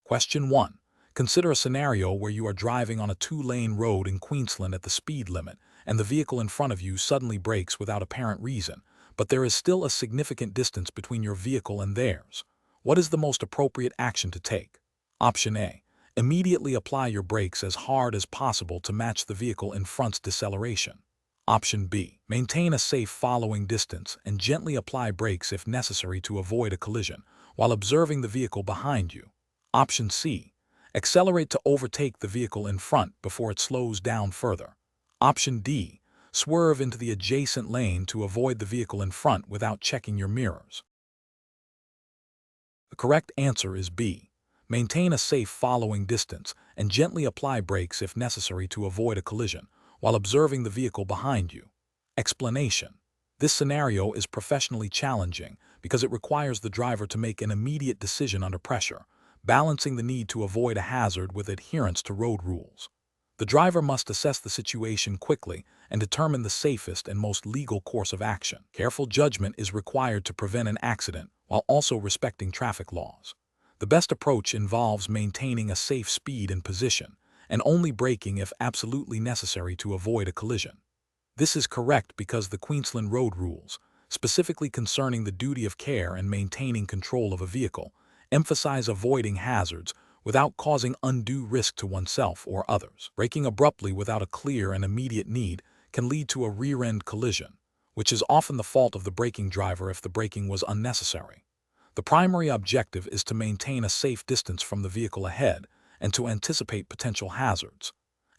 Question 1. Consider a scenario where you are driving on a two-lane road in Queensland at the speed limit, and the vehicle in front of you suddenly brakes without apparent reason, but there is still a significant distance between your vehicle and theirs. What is the most appropriate action to take? Option A. Immediately apply your brakes as hard as possible to match the vehicle in front's deceleration. Option B. Maintain a safe following distance and gently apply brakes if necessary to avoid a collision, while observing the vehicle behind you. Option C. Accelerate to overtake the vehicle in front before it slows down further. Option D. Swerve into the adjacent lane to avoid the vehicle in front without checking your mirrors. The correct answer is B. Maintain a safe following distance and gently apply brakes if necessary to avoid a collision, while observing the vehicle behind you. Explanation. This scenario is professionally challenging because it requires the driver to make an immediate decision under pressure, balancing the need to avoid a hazard with adherence to road rules. The driver must assess the situation quickly and determine the safest and most legal course of action. Careful judgment is required to prevent an accident while also respecting traffic laws. The best approach involves maintaining a safe speed and position, and only braking if absolutely necessary to avoid a collision. This is correct because the Queensland road rules, specifically concerning the duty of care and maintaining control of a vehicle, emphasize avoiding hazards without causing undue risk to oneself or others. Braking abruptly without a clear and immediate need can lead to a rear-end collision, which is often the fault of the braking driver if the braking was unnecessary. The primary objective is to maintain a safe distance from the vehicle ahead and to anticipate potential hazards.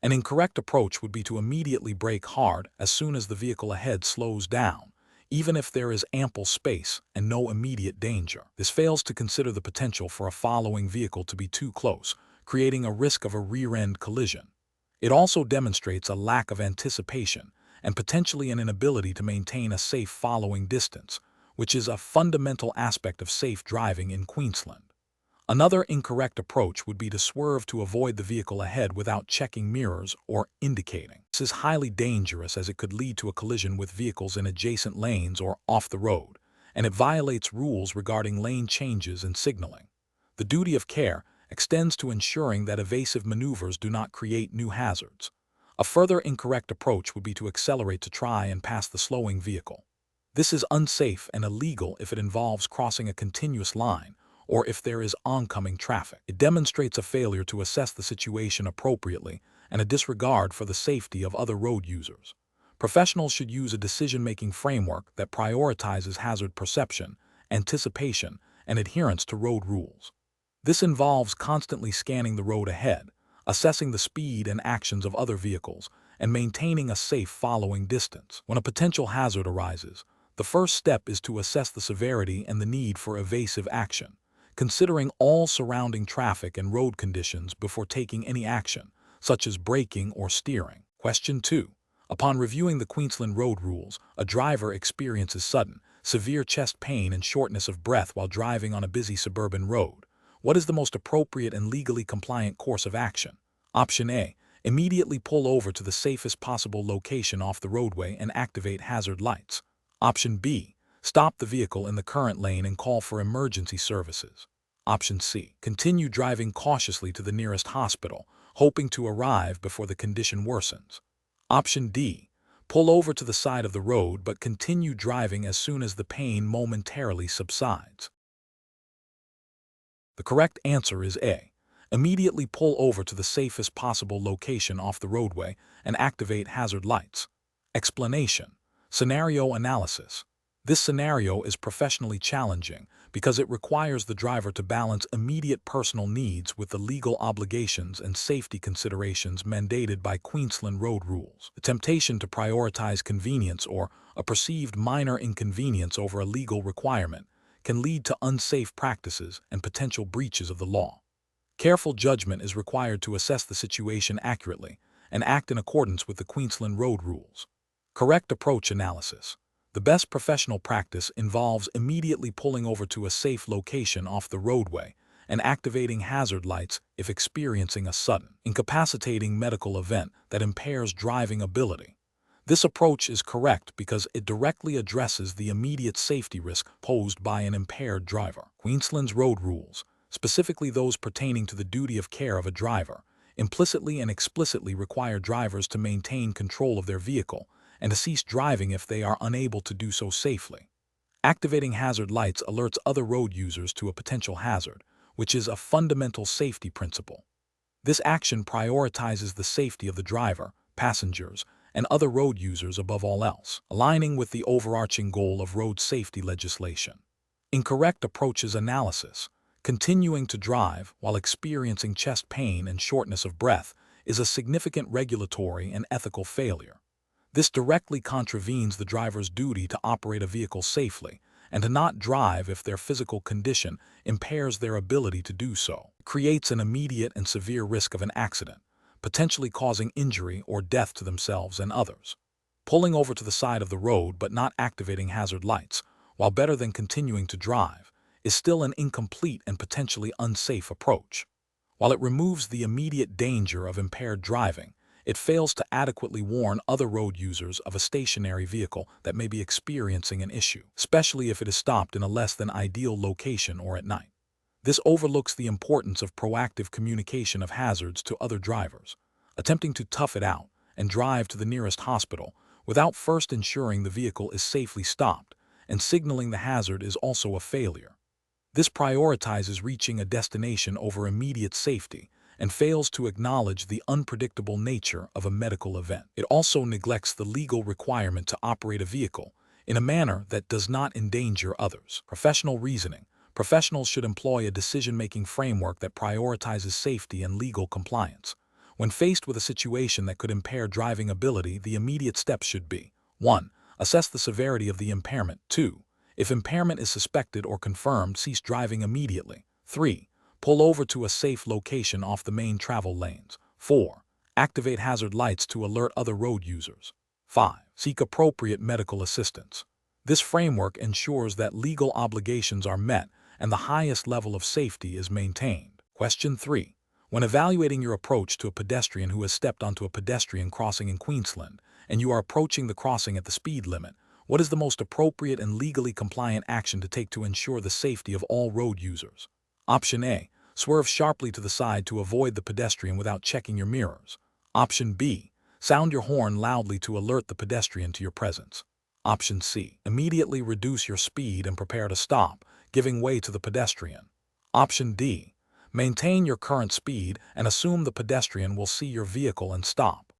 An incorrect approach would be to immediately brake hard as soon as the vehicle ahead slows down, even if there is ample space and no immediate danger. This fails to consider the potential for a following vehicle to be too close, creating a risk of a rear-end collision. It also demonstrates a lack of anticipation and potentially an inability to maintain a safe following distance, which is a fundamental aspect of safe driving in Queensland. Another incorrect approach would be to swerve to avoid the vehicle ahead without checking mirrors or indicating. This is highly dangerous as it could lead to a collision with vehicles in adjacent lanes or off the road, and it violates rules regarding lane changes and signaling. The duty of care extends to ensuring that evasive maneuvers do not create new hazards. A further incorrect approach would be to accelerate to try and pass the slowing vehicle. This is unsafe and illegal if it involves crossing a continuous line or if there is oncoming traffic. It demonstrates a failure to assess the situation appropriately and a disregard for the safety of other road users. Professionals should use a decision-making framework that prioritizes hazard perception, anticipation, and adherence to road rules. This involves constantly scanning the road ahead, assessing the speed and actions of other vehicles, and maintaining a safe following distance. When a potential hazard arises, the first step is to assess the severity and the need for evasive action, considering all surrounding traffic and road conditions before taking any action, such as braking or steering. Question 2. Upon reviewing the Queensland road rules, a driver experiences sudden, severe chest pain and shortness of breath while driving on a busy suburban road. What is the most appropriate and legally compliant course of action? Option A. Immediately pull over to the safest possible location off the roadway and activate hazard lights. Option B. Stop the vehicle in the current lane and call for emergency services. Option C. Continue driving cautiously to the nearest hospital, hoping to arrive before the condition worsens. Option D. Pull over to the side of the road but continue driving as soon as the pain momentarily subsides. The correct answer is A. Immediately pull over to the safest possible location off the roadway and activate hazard lights. Explanation. Scenario analysis. This scenario is professionally challenging because it requires the driver to balance immediate personal needs with the legal obligations and safety considerations mandated by Queensland road rules. The temptation to prioritize convenience or a perceived minor inconvenience over a legal requirement can lead to unsafe practices and potential breaches of the law. Careful judgment is required to assess the situation accurately and act in accordance with the Queensland road rules. Correct approach analysis. The best professional practice involves immediately pulling over to a safe location off the roadway and activating hazard lights if experiencing a sudden, incapacitating medical event that impairs driving ability. This approach is correct because it directly addresses the immediate safety risk posed by an impaired driver. Queensland's road rules, specifically those pertaining to the duty of care of a driver, implicitly and explicitly require drivers to maintain control of their vehicle and to cease driving if they are unable to do so safely. Activating hazard lights alerts other road users to a potential hazard, which is a fundamental safety principle. This action prioritizes the safety of the driver, passengers, and other road users above all else, aligning with the overarching goal of road safety legislation. Incorrect approaches analysis. Continuing to drive while experiencing chest pain and shortness of breath is a significant regulatory and ethical failure. This directly contravenes the driver's duty to operate a vehicle safely and to not drive if their physical condition impairs their ability to do so. It creates an immediate and severe risk of an accident, potentially causing injury or death to themselves and others. Pulling over to the side of the road but not activating hazard lights, while better than continuing to drive, is still an incomplete and potentially unsafe approach. While it removes the immediate danger of impaired driving, it fails to adequately warn other road users of a stationary vehicle that may be experiencing an issue, especially if it is stopped in a less than ideal location or at night. This overlooks the importance of proactive communication of hazards to other drivers. Attempting to tough it out and drive to the nearest hospital without first ensuring the vehicle is safely stopped and signaling the hazard is also a failure. This prioritizes reaching a destination over immediate safety and fails to acknowledge the unpredictable nature of a medical event. It also neglects the legal requirement to operate a vehicle in a manner that does not endanger others. Professional reasoning. Professionals should employ a decision-making framework that prioritizes safety and legal compliance. When faced with a situation that could impair driving ability, the immediate steps should be: 1. Assess the severity of the impairment. 2. If impairment is suspected or confirmed, cease driving immediately. 3. Pull over to a safe location off the main travel lanes. 4. Activate hazard lights to alert other road users. 5. Seek appropriate medical assistance. This framework ensures that legal obligations are met and the highest level of safety is maintained. Question 3. When evaluating your approach to a pedestrian who has stepped onto a pedestrian crossing in Queensland and you are approaching the crossing at the speed limit, what is the most appropriate and legally compliant action to take to ensure the safety of all road users? Option A. Swerve sharply to the side to avoid the pedestrian without checking your mirrors. Option B. Sound your horn loudly to alert the pedestrian to your presence. Option C. Immediately reduce your speed and prepare to stop, giving way to the pedestrian. Option D. Maintain your current speed and assume the pedestrian will see your vehicle and stop.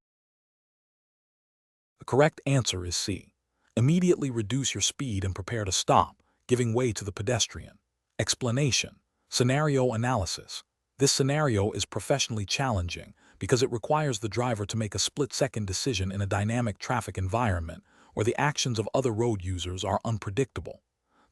The correct answer is C. Immediately reduce your speed and prepare to stop, giving way to the pedestrian. Explanation. Scenario analysis. This scenario is professionally challenging because it requires the driver to make a split-second decision in a dynamic traffic environment where the actions of other road users are unpredictable.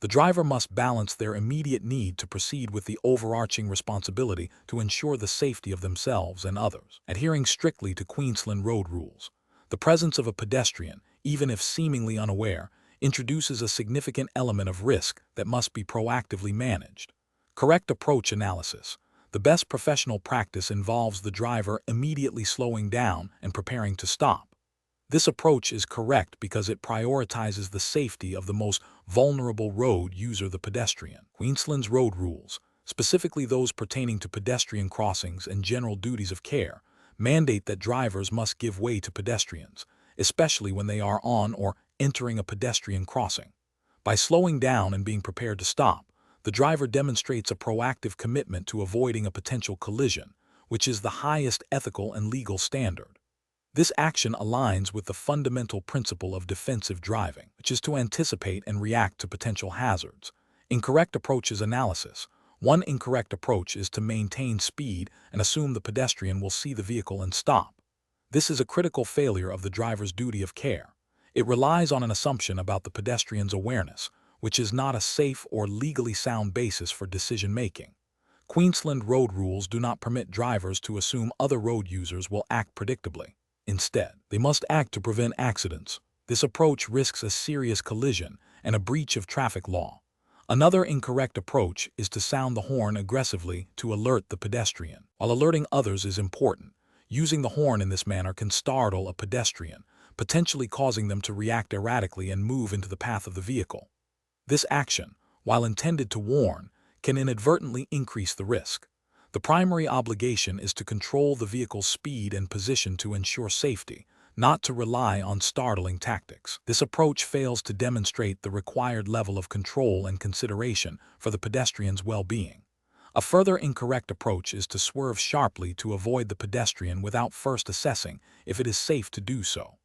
The driver must balance their immediate need to proceed with the overarching responsibility to ensure the safety of themselves and others. Adhering strictly to Queensland road rules. The presence of a pedestrian, even if seemingly unaware, introduces a significant element of risk that must be proactively managed. Correct approach analysis. The best professional practice involves the driver immediately slowing down and preparing to stop. This approach is correct because it prioritizes the safety of the most vulnerable road user, the pedestrian. Queensland's road rules, specifically those pertaining to pedestrian crossings and general duties of care, mandate that drivers must give way to pedestrians, especially when they are on or entering a pedestrian crossing. By slowing down and being prepared to stop, the driver demonstrates a proactive commitment to avoiding a potential collision, which is the highest ethical and legal standard. This action aligns with the fundamental principle of defensive driving, which is to anticipate and react to potential hazards. Incorrect approaches analysis. One incorrect approach is to maintain speed and assume the pedestrian will see the vehicle and stop. This is a critical failure of the driver's duty of care. It relies on an assumption about the pedestrian's awareness, which is not a safe or legally sound basis for decision-making. Queensland road rules do not permit drivers to assume other road users will act predictably. Instead, they must act to prevent accidents. This approach risks a serious collision and a breach of traffic law. Another incorrect approach is to sound the horn aggressively to alert the pedestrian. While alerting others is important, using the horn in this manner can startle a pedestrian, potentially causing them to react erratically and move into the path of the vehicle. This action, while intended to warn, can inadvertently increase the risk. The primary obligation is to control the vehicle's speed and position to ensure safety, not to rely on startling tactics. This approach fails to demonstrate the required level of control and consideration for the pedestrian's well-being. A further incorrect approach is to swerve sharply to avoid the pedestrian without first assessing if it is safe to do so.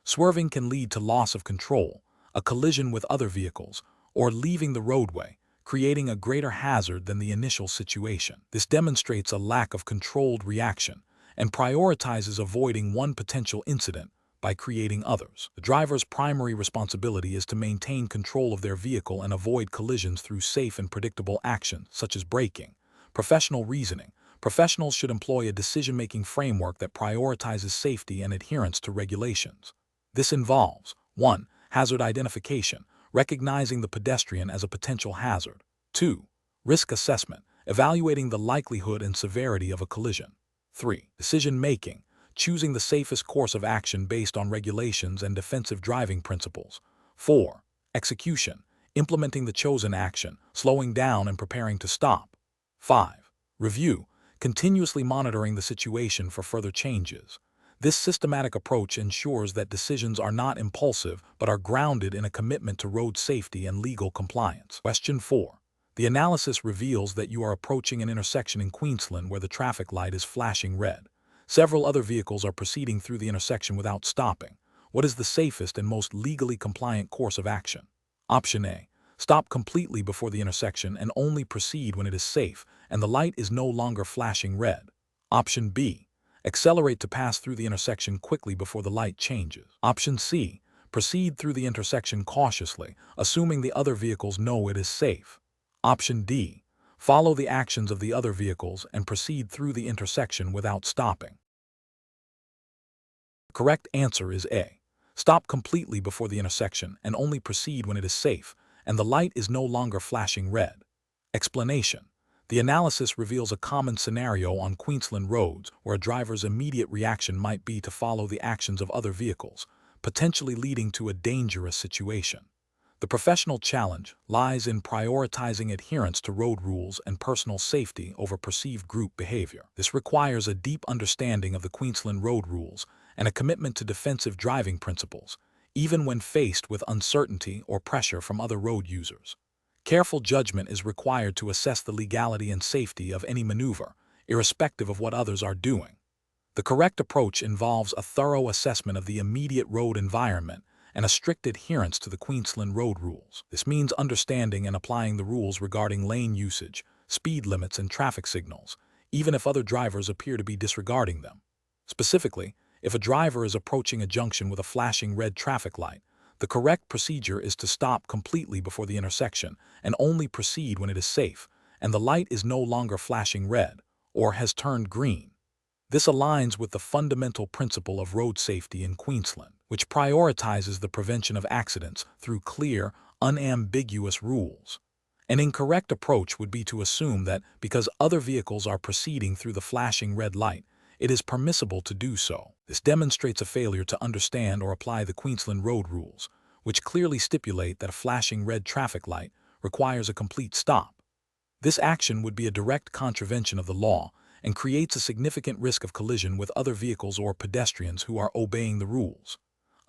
Swerving can lead to loss of control, a collision with other vehicles, or leaving the roadway, creating a greater hazard than the initial situation. This demonstrates a lack of controlled reaction and prioritizes avoiding one potential incident by creating others. The driver's primary responsibility is to maintain control of their vehicle and avoid collisions through safe and predictable action, such as braking. Professional reasoning. Professionals should employ a decision-making framework that prioritizes safety and adherence to regulations. This involves 1. Hazard identification, recognizing the pedestrian as a potential hazard. 2. Risk assessment, evaluating the likelihood and severity of a collision. 3. Decision-making, choosing the safest course of action based on regulations and defensive driving principles. 4. Execution, implementing the chosen action, slowing down and preparing to stop. 5. Review, continuously monitoring the situation for further changes. This systematic approach ensures that decisions are not impulsive but are grounded in a commitment to road safety and legal compliance. Question 4. The analysis reveals that you are approaching an intersection in Queensland where the traffic light is flashing red. Several other vehicles are proceeding through the intersection without stopping. What is the safest and most legally compliant course of action? Option A. Stop completely before the intersection and only proceed when it is safe and the light is no longer flashing red. Option B. Accelerate to pass through the intersection quickly before the light changes. Option C. Proceed through the intersection cautiously, assuming the other vehicles know it is safe. Option D. Follow the actions of the other vehicles and proceed through the intersection without stopping. The correct answer is A. Stop completely before the intersection and only proceed when it is safe and the light is no longer flashing red. Explanation. The analysis reveals a common scenario on Queensland roads where a driver's immediate reaction might be to follow the actions of other vehicles, potentially leading to a dangerous situation. The professional challenge lies in prioritizing adherence to road rules and personal safety over perceived group behavior. This requires a deep understanding of the Queensland road rules and a commitment to defensive driving principles, even when faced with uncertainty or pressure from other road users. Careful judgment is required to assess the legality and safety of any maneuver, irrespective of what others are doing. The correct approach involves a thorough assessment of the immediate road environment and a strict adherence to the Queensland road rules. This means understanding and applying the rules regarding lane usage, speed limits, and traffic signals, even if other drivers appear to be disregarding them. Specifically, if a driver is approaching a junction with a flashing red traffic light, the correct procedure is to stop completely before the intersection and only proceed when it is safe and the light is no longer flashing red or has turned green. This aligns with the fundamental principle of road safety in Queensland, which prioritizes the prevention of accidents through clear, unambiguous rules. An incorrect approach would be to assume that because other vehicles are proceeding through the flashing red light, it is permissible to do so. This demonstrates a failure to understand or apply the Queensland road rules, which clearly stipulate that a flashing red traffic light requires a complete stop. This action would be a direct contravention of the law and creates a significant risk of collision with other vehicles or pedestrians who are obeying the rules.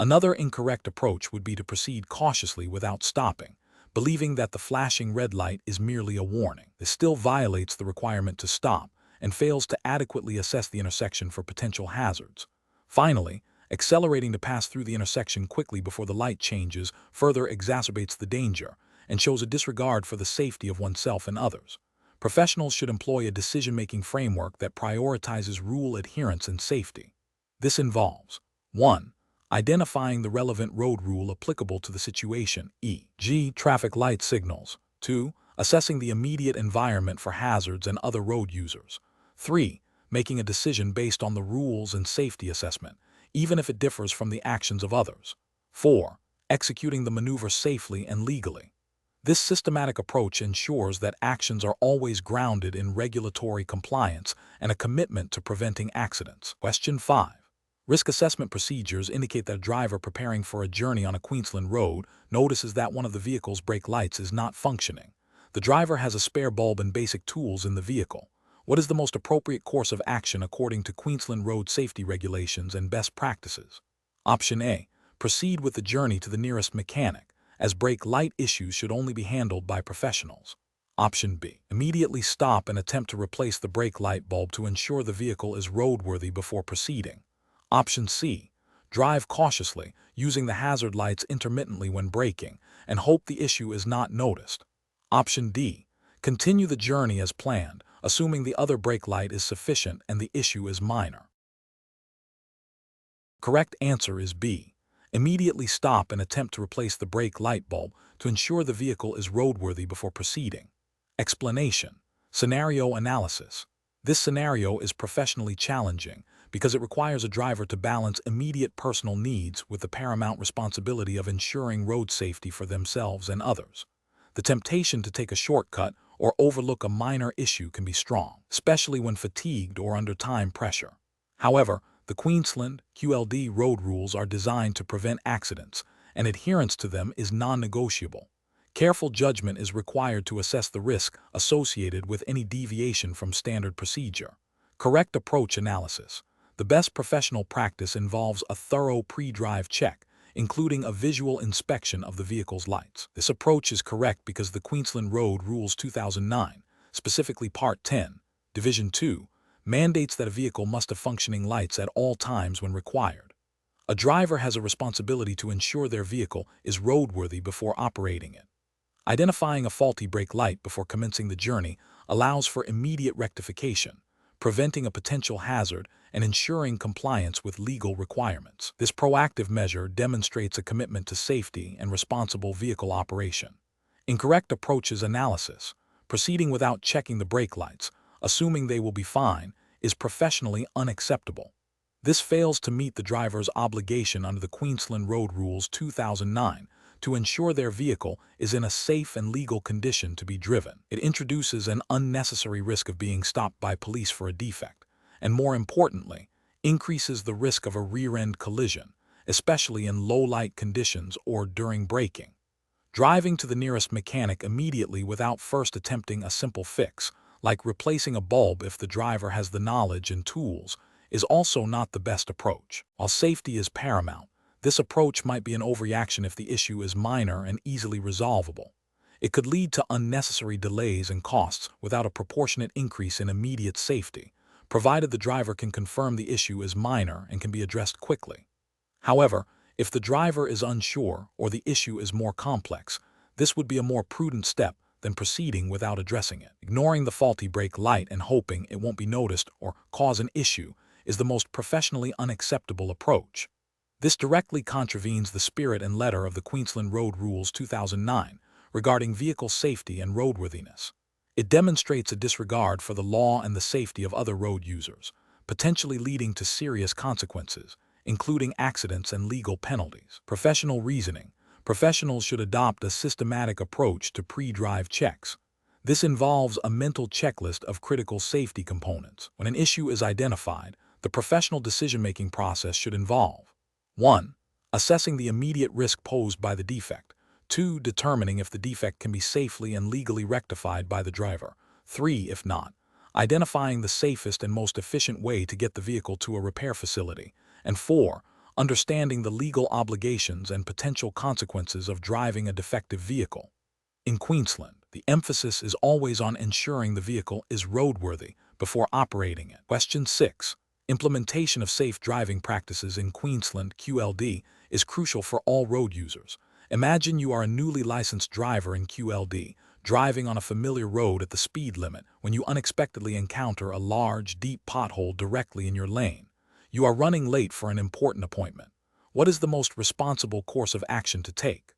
Another incorrect approach would be to proceed cautiously without stopping, believing that the flashing red light is merely a warning. This still violates the requirement to stop and fails to adequately assess the intersection for potential hazards. Finally, accelerating to pass through the intersection quickly before the light changes further exacerbates the danger and shows a disregard for the safety of oneself and others. Professionals should employ a decision-making framework that prioritizes rule adherence and safety. This involves 1. Identifying the relevant road rule applicable to the situation, e.g., traffic light signals. 2. Assessing the immediate environment for hazards and other road users. 3. Making a decision based on the rules and safety assessment, even if it differs from the actions of others. 4. Executing the maneuver safely and legally. This systematic approach ensures that actions are always grounded in regulatory compliance and a commitment to preventing accidents. Question 5. Risk assessment procedures indicate that a driver preparing for a journey on a Queensland road notices that one of the vehicle's brake lights is not functioning. The driver has a spare bulb and basic tools in the vehicle. What is the most appropriate course of action according to Queensland road safety regulations and best practices? Option A. Proceed with the journey to the nearest mechanic, as brake light issues should only be handled by professionals. Option B. Immediately stop and attempt to replace the brake light bulb to ensure the vehicle is roadworthy before proceeding. Option C. Drive cautiously, using the hazard lights intermittently when braking, and hope the issue is not noticed. Option D. Continue the journey as planned, assuming the other brake light is sufficient and the issue is minor. Correct answer is B. Immediately stop and attempt to replace the brake light bulb to ensure the vehicle is roadworthy before proceeding. Explanation. Scenario analysis. This scenario is professionally challenging because it requires a driver to balance immediate personal needs with the paramount responsibility of ensuring road safety for themselves and others. The temptation to take a shortcut or overlook a minor issue can be strong, especially when fatigued or under time pressure. However, the Queensland QLD road rules are designed to prevent accidents, and adherence to them is non-negotiable. Careful judgment is required to assess the risk associated with any deviation from standard procedure. Correct approach analysis. The best professional practice involves a thorough pre-drive check, including a visual inspection of the vehicle's lights. This approach is correct because the Queensland Road Rules 2009, specifically Part 10, Division 2, mandates that a vehicle must have functioning lights at all times when required. A driver has a responsibility to ensure their vehicle is roadworthy before operating it. Identifying a faulty brake light before commencing the journey allows for immediate rectification, preventing a potential hazard and ensuring compliance with legal requirements. This proactive measure demonstrates a commitment to safety and responsible vehicle operation. Incorrect approaches analysis. Proceeding without checking the brake lights, assuming they will be fine, is professionally unacceptable. This fails to meet the driver's obligation under the Queensland Road Rules 2009 to ensure their vehicle is in a safe and legal condition to be driven. It introduces an unnecessary risk of being stopped by police for a defect, and more importantly, increases the risk of a rear-end collision, especially in low-light conditions or during braking. Driving to the nearest mechanic immediately without first attempting a simple fix, like replacing a bulb if the driver has the knowledge and tools, is also not the best approach. While safety is paramount, this approach might be an overreaction if the issue is minor and easily resolvable. It could lead to unnecessary delays and costs without a proportionate increase in immediate safety, provided the driver can confirm the issue is minor and can be addressed quickly. However, if the driver is unsure or the issue is more complex, this would be a more prudent step than proceeding without addressing it. Ignoring the faulty brake light and hoping it won't be noticed or cause an issue is the most professionally unacceptable approach. This directly contravenes the spirit and letter of the Queensland Road Rules 2009 regarding vehicle safety and roadworthiness. It demonstrates a disregard for the law and the safety of other road users, potentially leading to serious consequences, including accidents and legal penalties. Professional reasoning. Professionals should adopt a systematic approach to pre-drive checks. This involves a mental checklist of critical safety components. When an issue is identified, the professional decision-making process should involve 1. Assessing the immediate risk posed by the defect. 2. Determining if the defect can be safely and legally rectified by the driver. 3. If not, identifying the safest and most efficient way to get the vehicle to a repair facility. And 4. Understanding the legal obligations and potential consequences of driving a defective vehicle. In Queensland, the emphasis is always on ensuring the vehicle is roadworthy before operating it. Question 6. Implementation of safe driving practices in Queensland QLD is crucial for all road users. Imagine you are a newly licensed driver in QLD, driving on a familiar road at the speed limit when you unexpectedly encounter a large, deep pothole directly in your lane. You are running late for an important appointment. What is the most responsible course of action to take?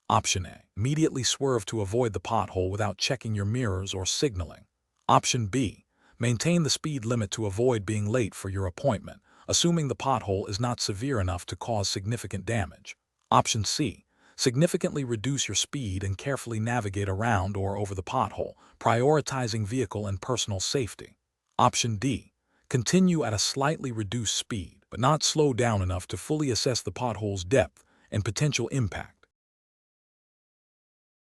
Option A. Immediately swerve to avoid the pothole without checking your mirrors or signaling. Option B. Maintain the speed limit to avoid being late for your appointment, assuming the pothole is not severe enough to cause significant damage. Option C. Significantly reduce your speed and carefully navigate around or over the pothole, prioritizing vehicle and personal safety. Option D. Continue at a slightly reduced speed, but not slow down enough to fully assess the pothole's depth and potential impact.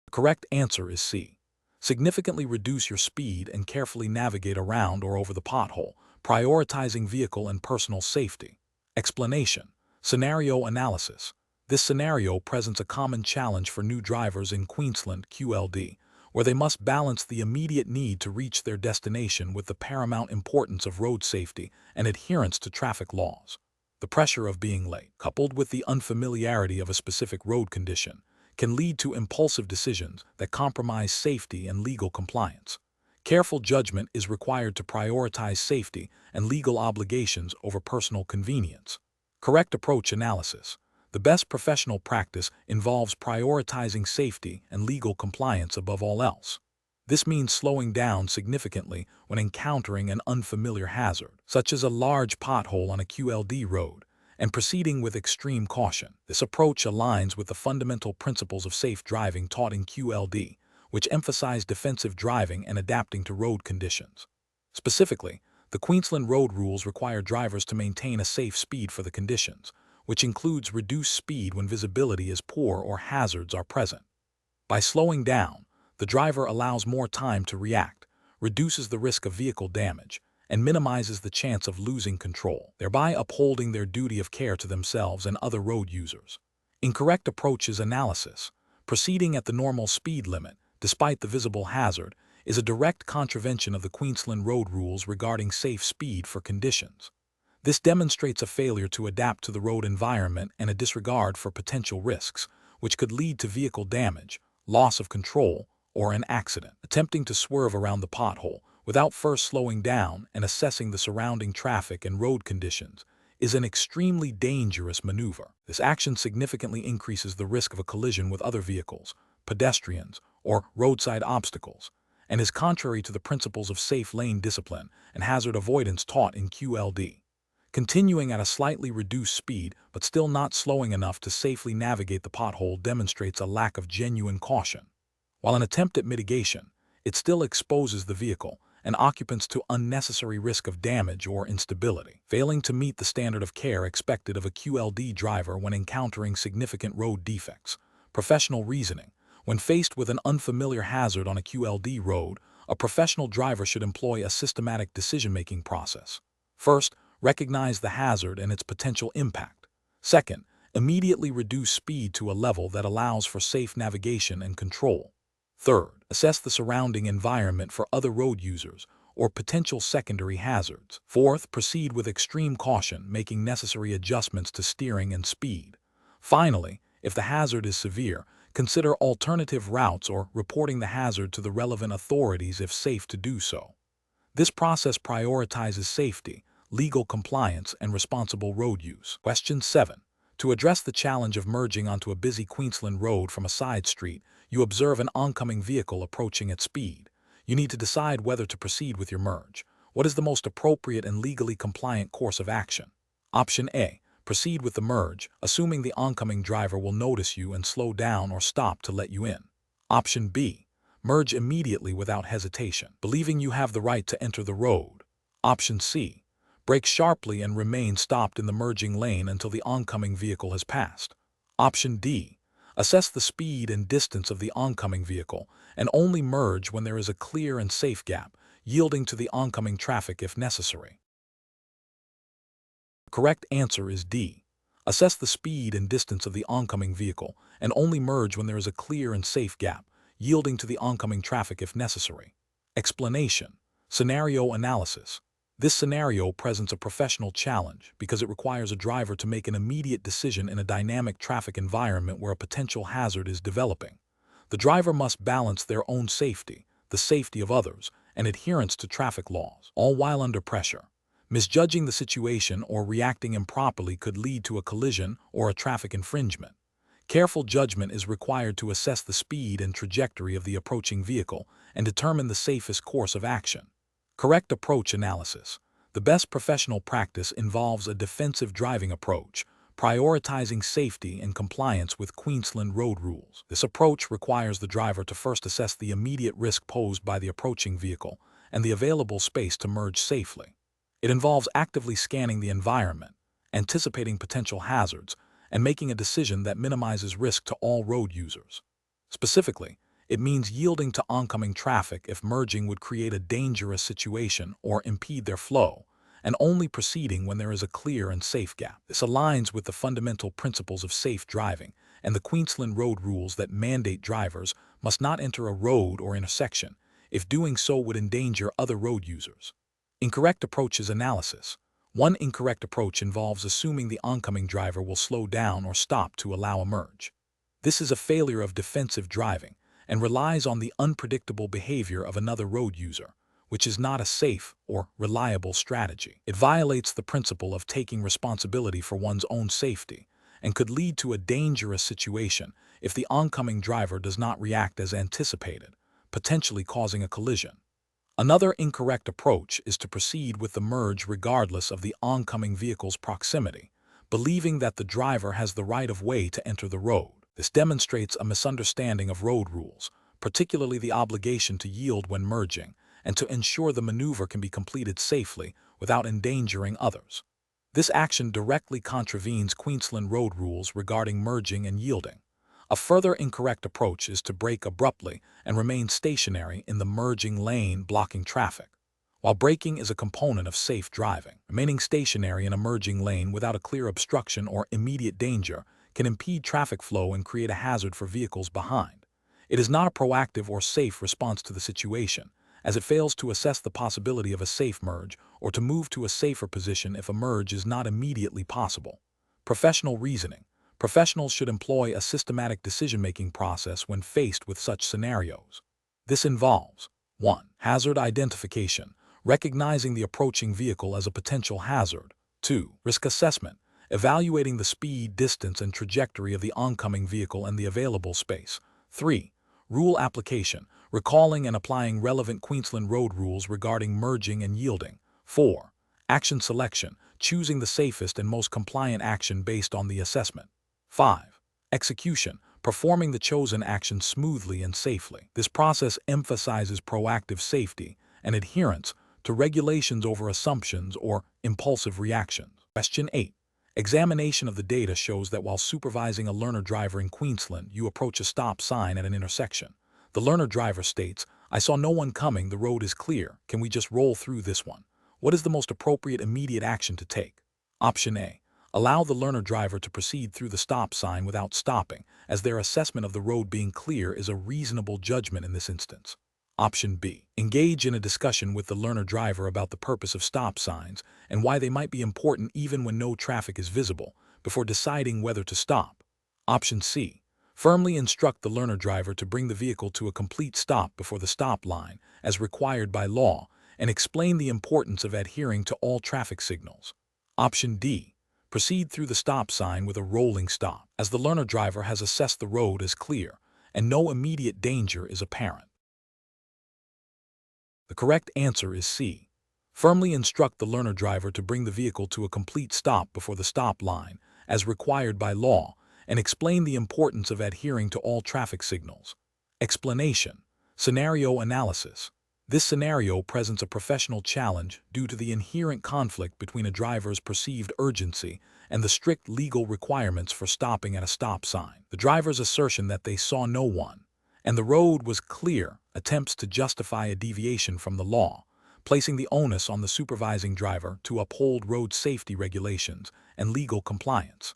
The correct answer is C. Significantly reduce your speed and carefully navigate around or over the pothole, prioritizing vehicle and personal safety. Explanation. Scenario analysis. This scenario presents a common challenge for new drivers in Queensland QLD, where they must balance the immediate need to reach their destination with the paramount importance of road safety and adherence to traffic laws. The pressure of being late, coupled with the unfamiliarity of a specific road condition, can lead to impulsive decisions that compromise safety and legal compliance. Careful judgment is required to prioritize safety and legal obligations over personal convenience. Correct approach analysis. The best professional practice involves prioritizing safety and legal compliance above all else. This means slowing down significantly when encountering an unfamiliar hazard, such as a large pothole on a QLD road, and proceeding with extreme caution. This approach aligns with the fundamental principles of safe driving taught in QLD, which emphasize defensive driving and adapting to road conditions. Specifically, the Queensland road rules require drivers to maintain a safe speed for the conditions, which includes reduced speed when visibility is poor or hazards are present. By slowing down, the driver allows more time to react, reduces the risk of vehicle damage, and minimizes the chance of losing control, thereby upholding their duty of care to themselves and other road users. Incorrect approaches analysis. Proceeding at the normal speed limit, despite the visible hazard, is a direct contravention of the Queensland road rules regarding safe speed for conditions. This demonstrates a failure to adapt to the road environment and a disregard for potential risks, which could lead to vehicle damage, loss of control, or an accident. Attempting to swerve around the pothole without first slowing down and assessing the surrounding traffic and road conditions is an extremely dangerous maneuver. This action significantly increases the risk of a collision with other vehicles, pedestrians, or roadside obstacles, and is contrary to the principles of safe lane discipline and hazard avoidance taught in QLD. Continuing at a slightly reduced speed but still not slowing enough to safely navigate the pothole demonstrates a lack of genuine caution. While an attempt at mitigation, it still exposes the vehicle and occupants to unnecessary risk of damage or instability, failing to meet the standard of care expected of a QLD driver when encountering significant road defects. Professional reasoning. When faced with an unfamiliar hazard on a QLD road, a professional driver should employ a systematic decision-making process. First, recognize the hazard and its potential impact. Second, immediately reduce speed to a level that allows for safe navigation and control. Third, assess the surrounding environment for other road users or potential secondary hazards. Fourth, proceed with extreme caution, making necessary adjustments to steering and speed. Finally, if the hazard is severe, consider alternative routes or reporting the hazard to the relevant authorities if safe to do so. This process prioritizes safety, legal compliance, and responsible road use. Question 7. To address the challenge of merging onto a busy Queensland road from a side street, you observe an oncoming vehicle approaching at speed. You need to decide whether to proceed with your merge. What is the most appropriate and legally compliant course of action? Option A. Proceed with the merge, assuming the oncoming driver will notice you and slow down or stop to let you in. Option B. Merge immediately without hesitation, believing you have the right to enter the road. Option C. Brake sharply and remain stopped in the merging lane until the oncoming vehicle has passed. Option D. Assess the speed and distance of the oncoming vehicle and only merge when there is a clear and safe gap, yielding to the oncoming traffic if necessary. The correct answer is D. Assess the speed and distance of the oncoming vehicle and only merge when there is a clear and safe gap, yielding to the oncoming traffic if necessary. Explanation. Scenario analysis. This scenario presents a professional challenge because it requires a driver to make an immediate decision in a dynamic traffic environment where a potential hazard is developing. The driver must balance their own safety, the safety of others, and adherence to traffic laws, all while under pressure. Misjudging the situation or reacting improperly could lead to a collision or a traffic infringement. Careful judgment is required to assess the speed and trajectory of the approaching vehicle and determine the safest course of action. Correct approach analysis. The best professional practice involves a defensive driving approach, prioritizing safety and compliance with Queensland road rules. This approach requires the driver to first assess the immediate risk posed by the approaching vehicle and the available space to merge safely. It involves actively scanning the environment, anticipating potential hazards, and making a decision that minimizes risk to all road users. Specifically, It means yielding to oncoming traffic if merging would create a dangerous situation or impede their flow, and only proceeding when there is a clear and safe gap. This aligns with the fundamental principles of safe driving and the Queensland road rules that mandate drivers must not enter a road or intersection if doing so would endanger other road users. Incorrect approach is analysis. One incorrect approach involves assuming the oncoming driver will slow down or stop to allow a merge. This is a failure of defensive driving and relies on the unpredictable behavior of another road user, which is not a safe or reliable strategy. It violates the principle of taking responsibility for one's own safety and could lead to a dangerous situation if the oncoming driver does not react as anticipated, potentially causing a collision. Another incorrect approach is to proceed with the merge regardless of the oncoming vehicle's proximity, believing that the driver has the right of way to enter the road. This demonstrates a misunderstanding of road rules, particularly the obligation to yield when merging, and to ensure the maneuver can be completed safely without endangering others. This action directly contravenes Queensland road rules regarding merging and yielding. A further incorrect approach is to brake abruptly and remain stationary in the merging lane, blocking traffic. While braking is a component of safe driving, remaining stationary in a merging lane without a clear obstruction or immediate danger can impede traffic flow and create a hazard for vehicles behind. It is not a proactive or safe response to the situation, as it fails to assess the possibility of a safe merge or to move to a safer position if a merge is not immediately possible. Professional reasoning. Professionals should employ a systematic decision-making process when faced with such scenarios. This involves 1. Hazard identification, recognizing the approaching vehicle as a potential hazard. 2. Risk assessment, evaluating the speed, distance, and trajectory of the oncoming vehicle and the available space. 3. Rule application, recalling and applying relevant Queensland road rules regarding merging and yielding. 4. Action selection, choosing the safest and most compliant action based on the assessment. 5. Execution, performing the chosen action smoothly and safely. This process emphasizes proactive safety and adherence to regulations over assumptions or impulsive reactions. Question 8. Examination of the data shows that while supervising a learner driver in Queensland, you approach a stop sign at an intersection. The learner driver states, "I saw no one coming, the road is clear, can we just roll through this one?" What is the most appropriate immediate action to take? Option A. Allow the learner driver to proceed through the stop sign without stopping, as their assessment of the road being clear is a reasonable judgment in this instance. Option B. Engage in a discussion with the learner driver about the purpose of stop signs and why they might be important even when no traffic is visible, before deciding whether to stop. Option C. Firmly instruct the learner driver to bring the vehicle to a complete stop before the stop line, as required by law, and explain the importance of adhering to all traffic signals. Option D. Proceed through the stop sign with a rolling stop, as the learner driver has assessed the road as clear and no immediate danger is apparent. The correct answer is C. Firmly instruct the learner driver to bring the vehicle to a complete stop before the stop line, as required by law, and explain the importance of adhering to all traffic signals. Explanation. Scenario analysis. This scenario presents a professional challenge due to the inherent conflict between a driver's perceived urgency and the strict legal requirements for stopping at a stop sign. The driver's assertion that they saw no one and the road was clear attempts to justify a deviation from the law, placing the onus on the supervising driver to uphold road safety regulations and legal compliance.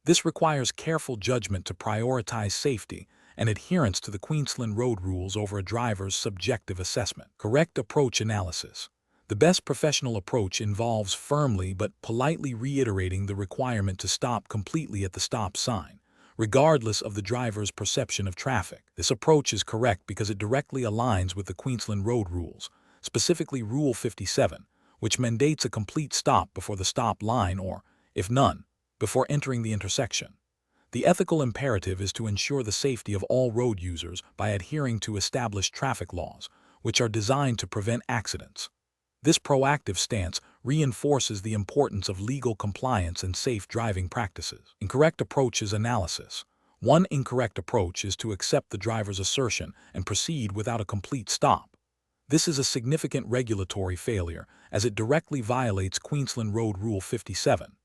This requires careful judgment to prioritize safety and adherence to the Queensland road rules over a driver's subjective assessment. Correct approach analysis. The best professional approach involves firmly but politely reiterating the requirement to stop completely at the stop sign, regardless of the driver's perception of traffic. This approach is correct because it directly aligns with the Queensland road rules, specifically Rule 57, which mandates a complete stop before the stop line or, if none, before entering the intersection. The ethical imperative is to ensure the safety of all road users by adhering to established traffic laws, which are designed to prevent accidents. This proactive stance reinforces the importance of legal compliance and safe driving practices. Incorrect approach is analysis. One incorrect approach is to accept the driver's assertion and proceed without a complete stop. This is a significant regulatory failure as it directly violates Queensland Road Rule 57.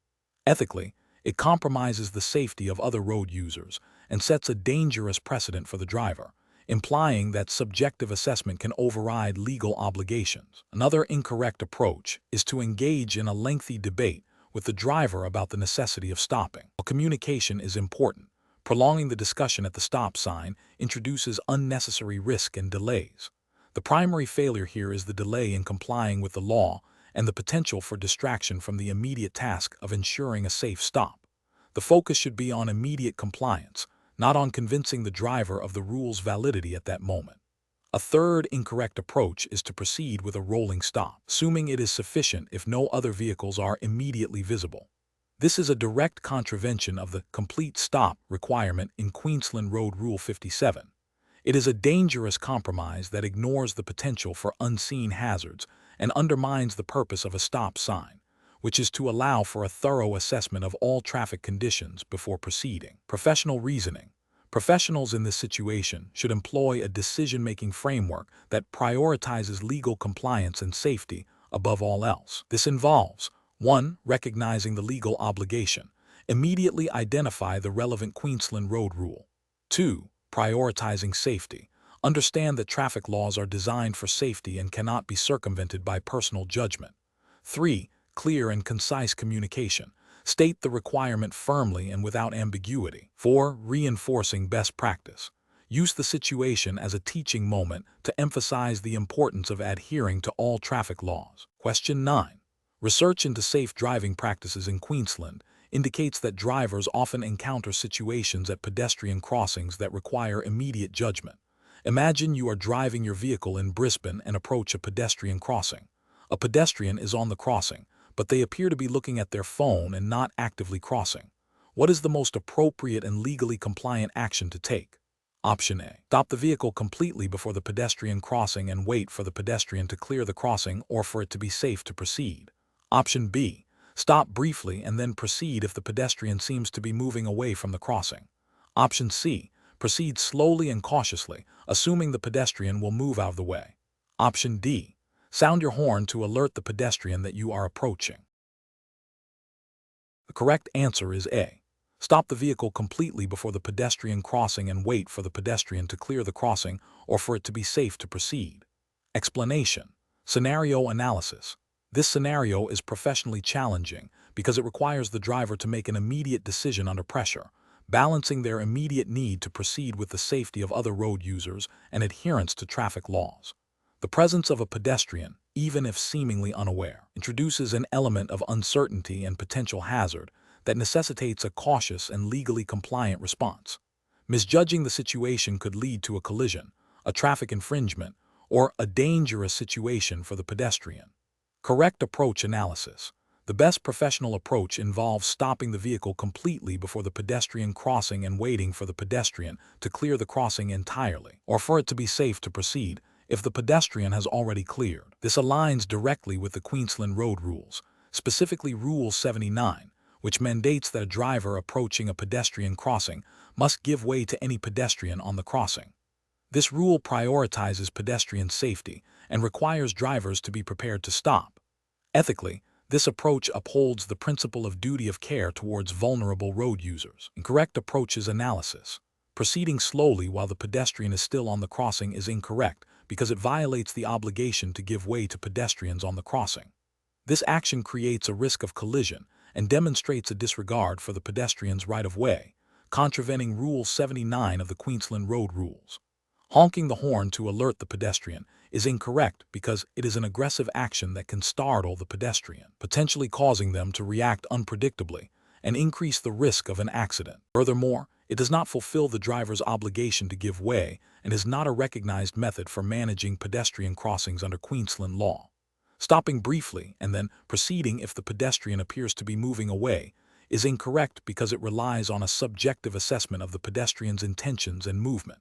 Ethically, it compromises the safety of other road users and sets a dangerous precedent for the driver, implying that subjective assessment can override legal obligations. Another incorrect approach is to engage in a lengthy debate with the driver about the necessity of stopping. While communication is important, prolonging the discussion at the stop sign introduces unnecessary risk and delays. The primary failure here is the delay in complying with the law and the potential for distraction from the immediate task of ensuring a safe stop. The focus should be on immediate compliance, not on convincing the driver of the rule's validity at that moment. A third incorrect approach is to proceed with a rolling stop, assuming it is sufficient if no other vehicles are immediately visible. This is a direct contravention of the complete stop requirement in Queensland Road Rule 57. It is a dangerous compromise that ignores the potential for unseen hazards and undermines the purpose of a stop sign, which is to allow for a thorough assessment of all traffic conditions before proceeding. Professional reasoning. Professionals in this situation should employ a decision-making framework that prioritizes legal compliance and safety above all else. This involves 1. Recognizing the legal obligation. Immediately identify the relevant Queensland Road Rule. 2. Prioritizing safety. Understand that traffic laws are designed for safety and cannot be circumvented by personal judgment. 3. Clear and concise communication. State the requirement firmly and without ambiguity. 4. Reinforcing best practice. Use the situation as a teaching moment to emphasize the importance of adhering to all traffic laws. Question 9. Research into safe driving practices in Queensland indicates that drivers often encounter situations at pedestrian crossings that require immediate judgment. Imagine you are driving your vehicle in Brisbane and approach a pedestrian crossing. A pedestrian is on the crossing, but they appear to be looking at their phone and not actively crossing. What is the most appropriate and legally compliant action to take? Option A. Stop the vehicle completely before the pedestrian crossing and wait for the pedestrian to clear the crossing or for it to be safe to proceed. Option B. Stop briefly and then proceed if the pedestrian seems to be moving away from the crossing. Option C. Proceed slowly and cautiously, assuming the pedestrian will move out of the way. Option D. Sound your horn to alert the pedestrian that you are approaching. The correct answer is A. Stop the vehicle completely before the pedestrian crossing and wait for the pedestrian to clear the crossing or for it to be safe to proceed. Explanation. Scenario analysis. This scenario is professionally challenging because it requires the driver to make an immediate decision under pressure, balancing their immediate need to proceed with the safety of other road users and adherence to traffic laws. The presence of a pedestrian, even if seemingly unaware, introduces an element of uncertainty and potential hazard that necessitates a cautious and legally compliant response. Misjudging the situation could lead to a collision, a traffic infringement, or a dangerous situation for the pedestrian. Correct approach analysis. The best professional approach involves stopping the vehicle completely before the pedestrian crossing and waiting for the pedestrian to clear the crossing entirely, or for it to be safe to proceed if the pedestrian has already cleared. This aligns directly with the Queensland Road Rules, specifically Rule 79, which mandates that a driver approaching a pedestrian crossing must give way to any pedestrian on the crossing. This rule prioritizes pedestrian safety and requires drivers to be prepared to stop. Ethically, this approach upholds the principle of duty of care towards vulnerable road users. Incorrect approaches analysis. Proceeding slowly while the pedestrian is still on the crossing is incorrect because it violates the obligation to give way to pedestrians on the crossing. This action creates a risk of collision and demonstrates a disregard for the pedestrian's right-of-way, contravening Rule 79 of the Queensland Road Rules. Honking the horn to alert the pedestrian is incorrect because it is an aggressive action that can startle the pedestrian, potentially causing them to react unpredictably and increase the risk of an accident. Furthermore, it does not fulfill the driver's obligation to give way and is not a recognized method for managing pedestrian crossings under Queensland law. Stopping briefly and then proceeding if the pedestrian appears to be moving away is incorrect because it relies on a subjective assessment of the pedestrian's intentions and movement.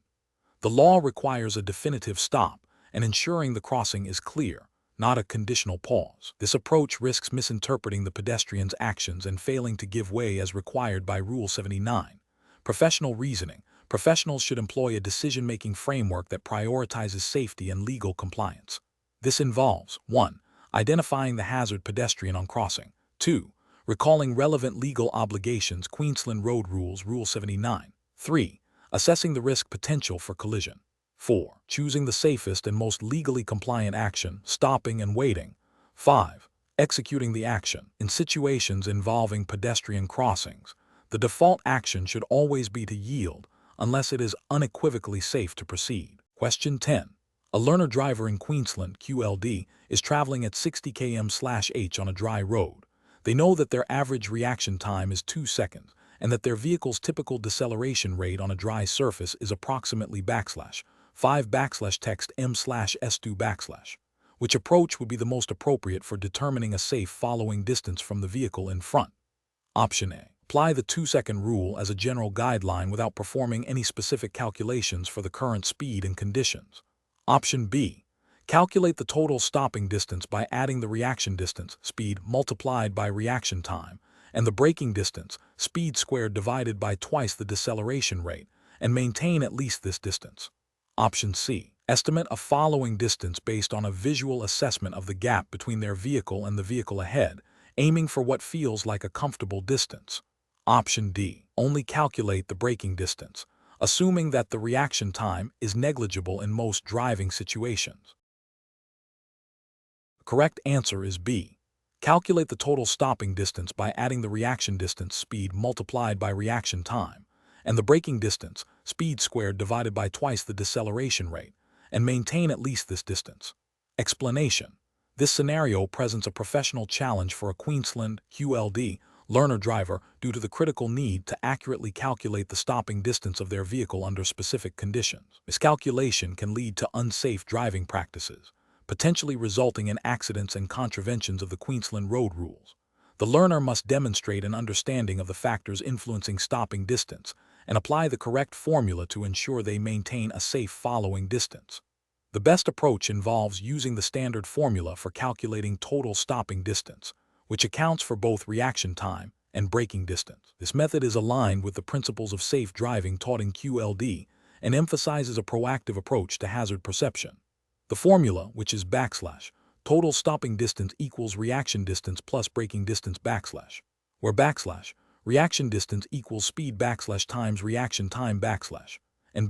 The law requires a definitive stop and ensuring the crossing is clear, not a conditional pause. This approach risks misinterpreting the pedestrian's actions and failing to give way as required by Rule 79. Professional reasoning. Professionals should employ a decision-making framework that prioritizes safety and legal compliance. This involves 1. Identifying the hazard pedestrian on crossing. 2. Recalling relevant legal obligations Queensland Road Rules Rule 79. 3. Assessing the risk potential for collision. 4. Choosing the safest and most legally compliant action, stopping and waiting. 5. Executing the action. In situations involving pedestrian crossings, the default action should always be to yield, unless it is unequivocally safe to proceed. Question 10. A learner driver in Queensland, QLD, is traveling at 60 km/h on a dry road. They know that their average reaction time is 2 seconds, and that their vehicle's typical deceleration rate on a dry surface is approximately /5 text m/s2 /. Which approach would be the most appropriate for determining a safe following distance from the vehicle in front? Option A. Apply the 2-second rule as a general guideline without performing any specific calculations for the current speed and conditions. Option B. Calculate the total stopping distance by adding the reaction distance, speed, multiplied by reaction time, and the braking distance, speed squared divided by twice the deceleration rate, and maintain at least this distance. Option C. Estimate a following distance based on a visual assessment of the gap between their vehicle and the vehicle ahead, aiming for what feels like a comfortable distance. Option D. Only calculate the braking distance, assuming that the reaction time is negligible in most driving situations. The correct answer is B. Calculate the total stopping distance by adding the reaction distance, speed, multiplied by reaction time, and the braking distance, speed squared divided by twice the deceleration rate, and maintain at least this distance. Explanation. This scenario presents a professional challenge for a Queensland QLD learner driver due to the critical need to accurately calculate the stopping distance of their vehicle under specific conditions. Miscalculation can lead to unsafe driving practices, potentially resulting in accidents and contraventions of the Queensland road rules. The learner must demonstrate an understanding of the factors influencing stopping distance and apply the correct formula to ensure they maintain a safe following distance. The best approach involves using the standard formula for calculating total stopping distance, which accounts for both reaction time and braking distance. This method is aligned with the principles of safe driving taught in QLD and emphasizes a proactive approach to hazard perception. The formula, which is total stopping distance equals reaction distance plus braking distance where reaction distance equals speed times reaction time and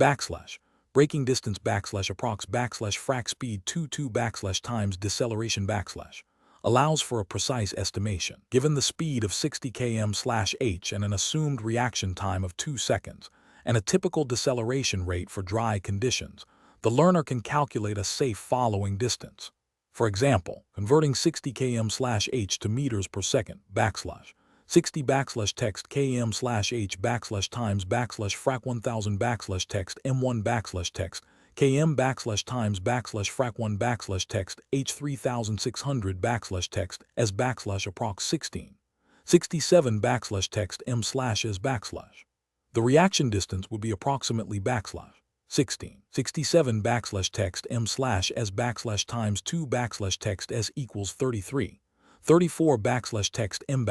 braking distance approx frac speed 22 times deceleration allows for a precise estimation. Given the speed of 60 km/h and an assumed reaction time of 2 seconds and a typical deceleration rate for dry conditions, the learner can calculate a safe following distance. For example, converting 60 km/h to meters per second, 60 text km/h times frac 1000 text m1 text km times frac 1 text h 3600 text s approx 16. 67 text m/s. The reaction distance would be approximately 16. 67 text m/s times 2 text s equals 33. 34 text m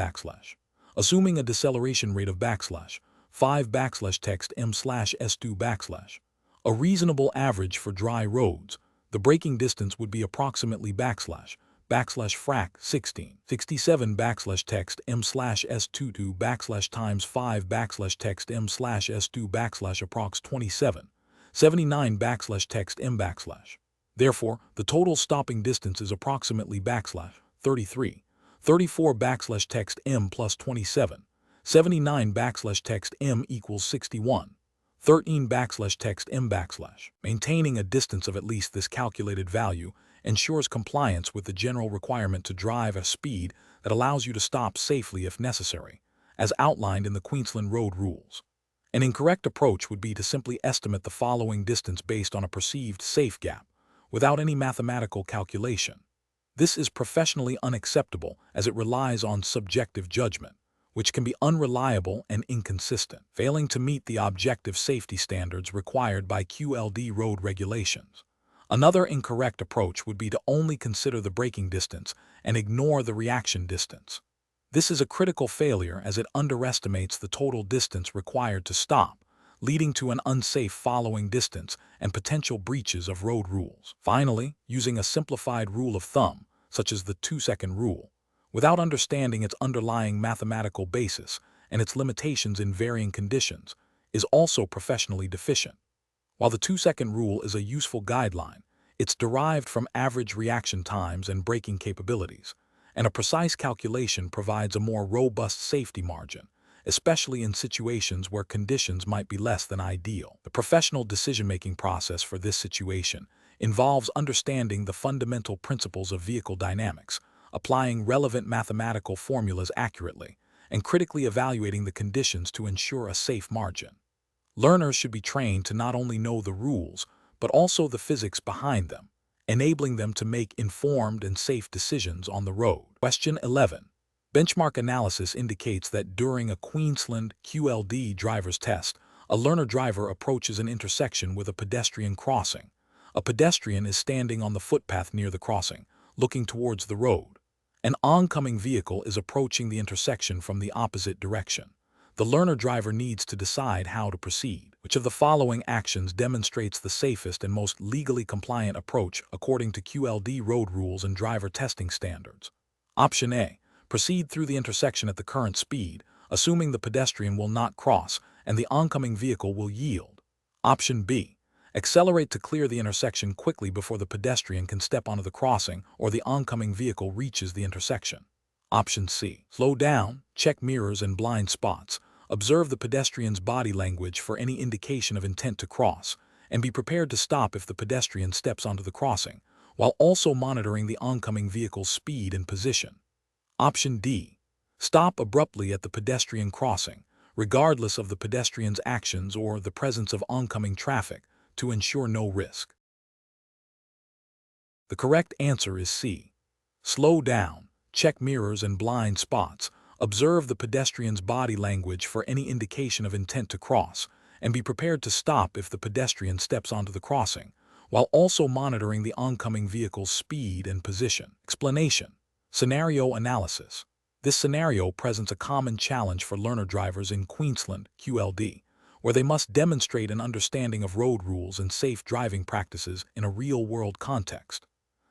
assuming a deceleration rate of 5 text m/s2 a reasonable average for dry roads, the braking distance would be approximately frac 16. 67 text m/s22 times 5 text m/s2 approx 27. 79 text m Therefore, the total stopping distance is approximately 33. 34 text m plus 27. 79 text m equals 61. 13 text m Maintaining a distance of at least this calculated value ensures compliance with the general requirement to drive at a speed that allows you to stop safely if necessary, as outlined in the Queensland road rules. An incorrect approach would be to simply estimate the following distance based on a perceived safe gap, without any mathematical calculation. This is professionally unacceptable as it relies on subjective judgment, which can be unreliable and inconsistent, failing to meet the objective safety standards required by QLD road regulations. Another incorrect approach would be to only consider the braking distance and ignore the reaction distance. This is a critical failure as it underestimates the total distance required to stop, leading to an unsafe following distance and potential breaches of road rules. Finally, using a simplified rule of thumb, such as the 2-second rule, without understanding its underlying mathematical basis and its limitations in varying conditions, is also professionally deficient. While the 2-second rule is a useful guideline, it's derived from average reaction times and braking capabilities, and a precise calculation provides a more robust safety margin, especially in situations where conditions might be less than ideal. The professional decision-making process for this situation involves understanding the fundamental principles of vehicle dynamics, applying relevant mathematical formulas accurately, and critically evaluating the conditions to ensure a safe margin. Learners should be trained to not only know the rules, but also the physics behind them, enabling them to make informed and safe decisions on the road. Question 11. Benchmark analysis indicates that during a Queensland QLD driver's test, a learner driver approaches an intersection with a pedestrian crossing. A pedestrian is standing on the footpath near the crossing, looking towards the road. An oncoming vehicle is approaching the intersection from the opposite direction. The learner driver needs to decide how to proceed. Which of the following actions demonstrates the safest and most legally compliant approach according to QLD road rules and driver testing standards? Option A. Proceed through the intersection at the current speed, assuming the pedestrian will not cross and the oncoming vehicle will yield. Option B. Accelerate to clear the intersection quickly before the pedestrian can step onto the crossing or the oncoming vehicle reaches the intersection. Option C. Slow down, check mirrors and blind spots, observe the pedestrian's body language for any indication of intent to cross, and be prepared to stop if the pedestrian steps onto the crossing, while also monitoring the oncoming vehicle's speed and position. Option D. Stop abruptly at the pedestrian crossing, regardless of the pedestrian's actions or the presence of oncoming traffic, to ensure no risk. The correct answer is C. Slow down, check mirrors and blind spots, observe the pedestrian's body language for any indication of intent to cross, and be prepared to stop if the pedestrian steps onto the crossing, while also monitoring the oncoming vehicle's speed and position. Explanation. Scenario analysis. This scenario presents a common challenge for learner drivers in Queensland QLD, where they must demonstrate an understanding of road rules and safe driving practices in a real-world context.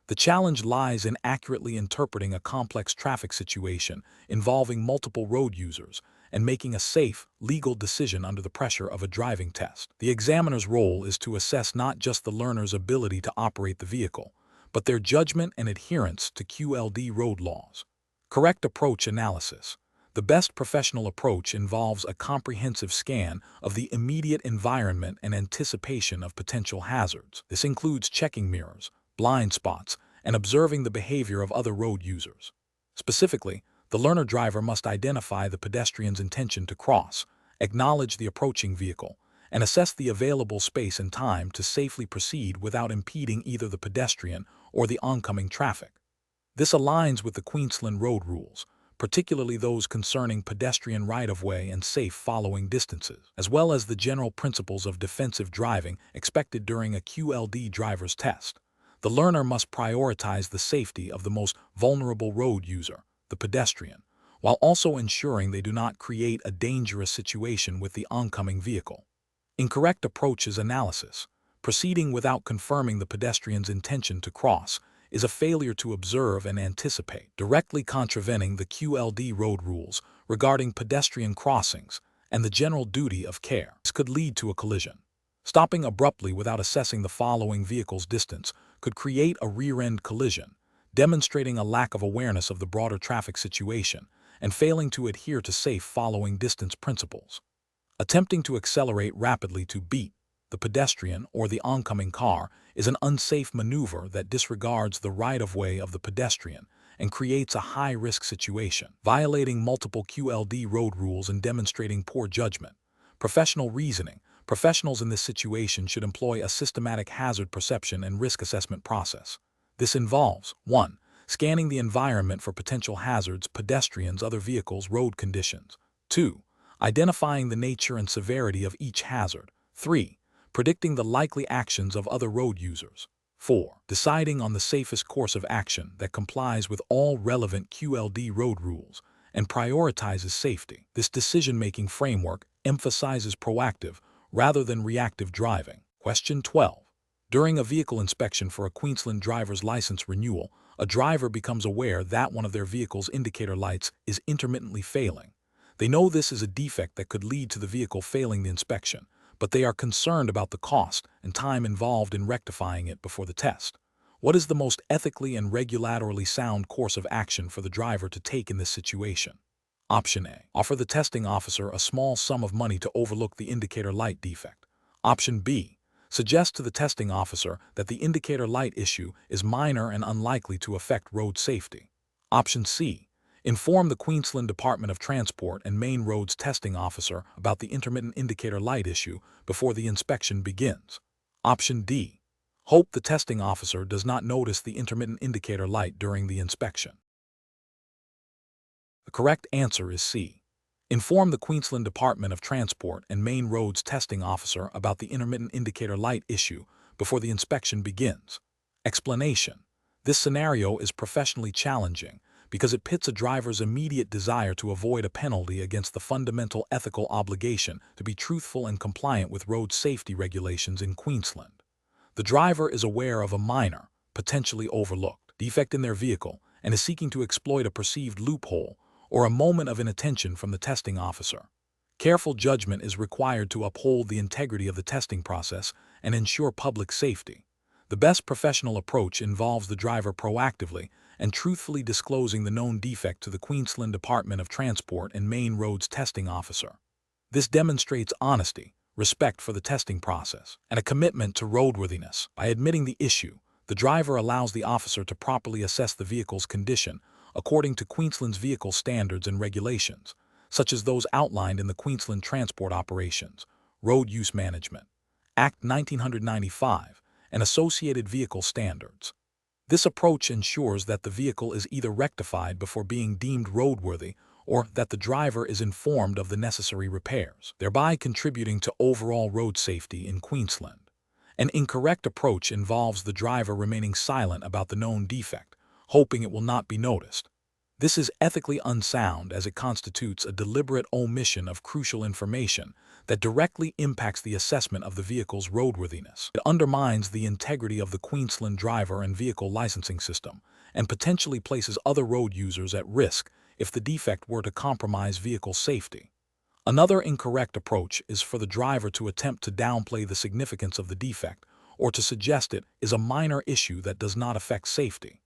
The challenge lies in accurately interpreting a complex traffic situation involving multiple road users and making a safe, legal decision under the pressure of a driving test. The examiner's role is to assess not just the learner's ability to operate the vehicle, but their judgment and adherence to QLD road laws. Correct approach analysis. The best professional approach involves a comprehensive scan of the immediate environment and anticipation of potential hazards. This includes checking mirrors, blind spots, and observing the behavior of other road users. Specifically, the learner driver must identify the pedestrian's intention to cross, acknowledge the approaching vehicle, and assess the available space and time to safely proceed without impeding either the pedestrian or the oncoming traffic. This aligns with the Queensland road rules, particularly those concerning pedestrian right-of-way and safe following distances, as well as the general principles of defensive driving expected during a QLD driver's test. The learner must prioritize the safety of the most vulnerable road user, the pedestrian, while also ensuring they do not create a dangerous situation with the oncoming vehicle. Incorrect approaches analysis. Proceeding without confirming the pedestrian's intention to cross is a failure to observe and anticipate, directly contravening the QLD road rules regarding pedestrian crossings and the general duty of care. This could lead to a collision. Stopping abruptly without assessing the following vehicle's distance could create a rear-end collision, demonstrating a lack of awareness of the broader traffic situation and failing to adhere to safe following distance principles. Attempting to accelerate rapidly to beat the pedestrian or the oncoming car is an unsafe maneuver that disregards the right-of-way of the pedestrian and creates a high-risk situation, violating multiple QLD road rules and demonstrating poor judgment. Professional reasoning. Professionals in this situation should employ a systematic hazard perception and risk assessment process. This involves 1. Scanning the environment for potential hazards, pedestrians, other vehicles, road conditions. 2. Identifying the nature and severity of each hazard. 3. Predicting the likely actions of other road users. 4. Deciding on the safest course of action that complies with all relevant QLD road rules and prioritizes safety. This decision-making framework emphasizes proactive rather than reactive driving. Question 12. During a vehicle inspection for a Queensland driver's license renewal, a driver becomes aware that one of their vehicle's indicator lights is intermittently failing. They know this is a defect that could lead to the vehicle failing the inspection, but they are concerned about the cost and time involved in rectifying it before the test. What is the most ethically and regulatorily sound course of action for the driver to take in this situation? Option A. Offer the testing officer a small sum of money to overlook the indicator light defect. Option B. Suggest to the testing officer that the indicator light issue is minor and unlikely to affect road safety. Option C. Inform the Queensland Department of Transport and Main Roads testing officer about the intermittent indicator light issue before the inspection begins. Option D. Hope the testing officer does not notice the intermittent indicator light during the inspection. The correct answer is C. Inform the Queensland Department of Transport and Main Roads testing officer about the intermittent indicator light issue before the inspection begins. Explanation. This scenario is professionally challenging because it pits a driver's immediate desire to avoid a penalty against the fundamental ethical obligation to be truthful and compliant with road safety regulations in Queensland. The driver is aware of a minor, potentially overlooked, defect in their vehicle and is seeking to exploit a perceived loophole or a moment of inattention from the testing officer. Careful judgment is required to uphold the integrity of the testing process and ensure public safety. The best professional approach involves the driver proactively and truthfully disclosing the known defect to the Queensland Department of Transport and Main Roads testing officer. This demonstrates honesty, respect for the testing process, and a commitment to roadworthiness. By admitting the issue, the driver allows the officer to properly assess the vehicle's condition according to Queensland's vehicle standards and regulations, such as those outlined in the Queensland Transport Operations, Road Use Management, Act 1995, and associated vehicle standards. This approach ensures that the vehicle is either rectified before being deemed roadworthy or that the driver is informed of the necessary repairs, thereby contributing to overall road safety in Queensland. An incorrect approach involves the driver remaining silent about the known defect, hoping it will not be noticed. This is ethically unsound as it constitutes a deliberate omission of crucial information that directly impacts the assessment of the vehicle's roadworthiness. It undermines the integrity of the Queensland driver and vehicle licensing system and potentially places other road users at risk if the defect were to compromise vehicle safety. Another incorrect approach is for the driver to attempt to downplay the significance of the defect or to suggest it is a minor issue that does not affect safety.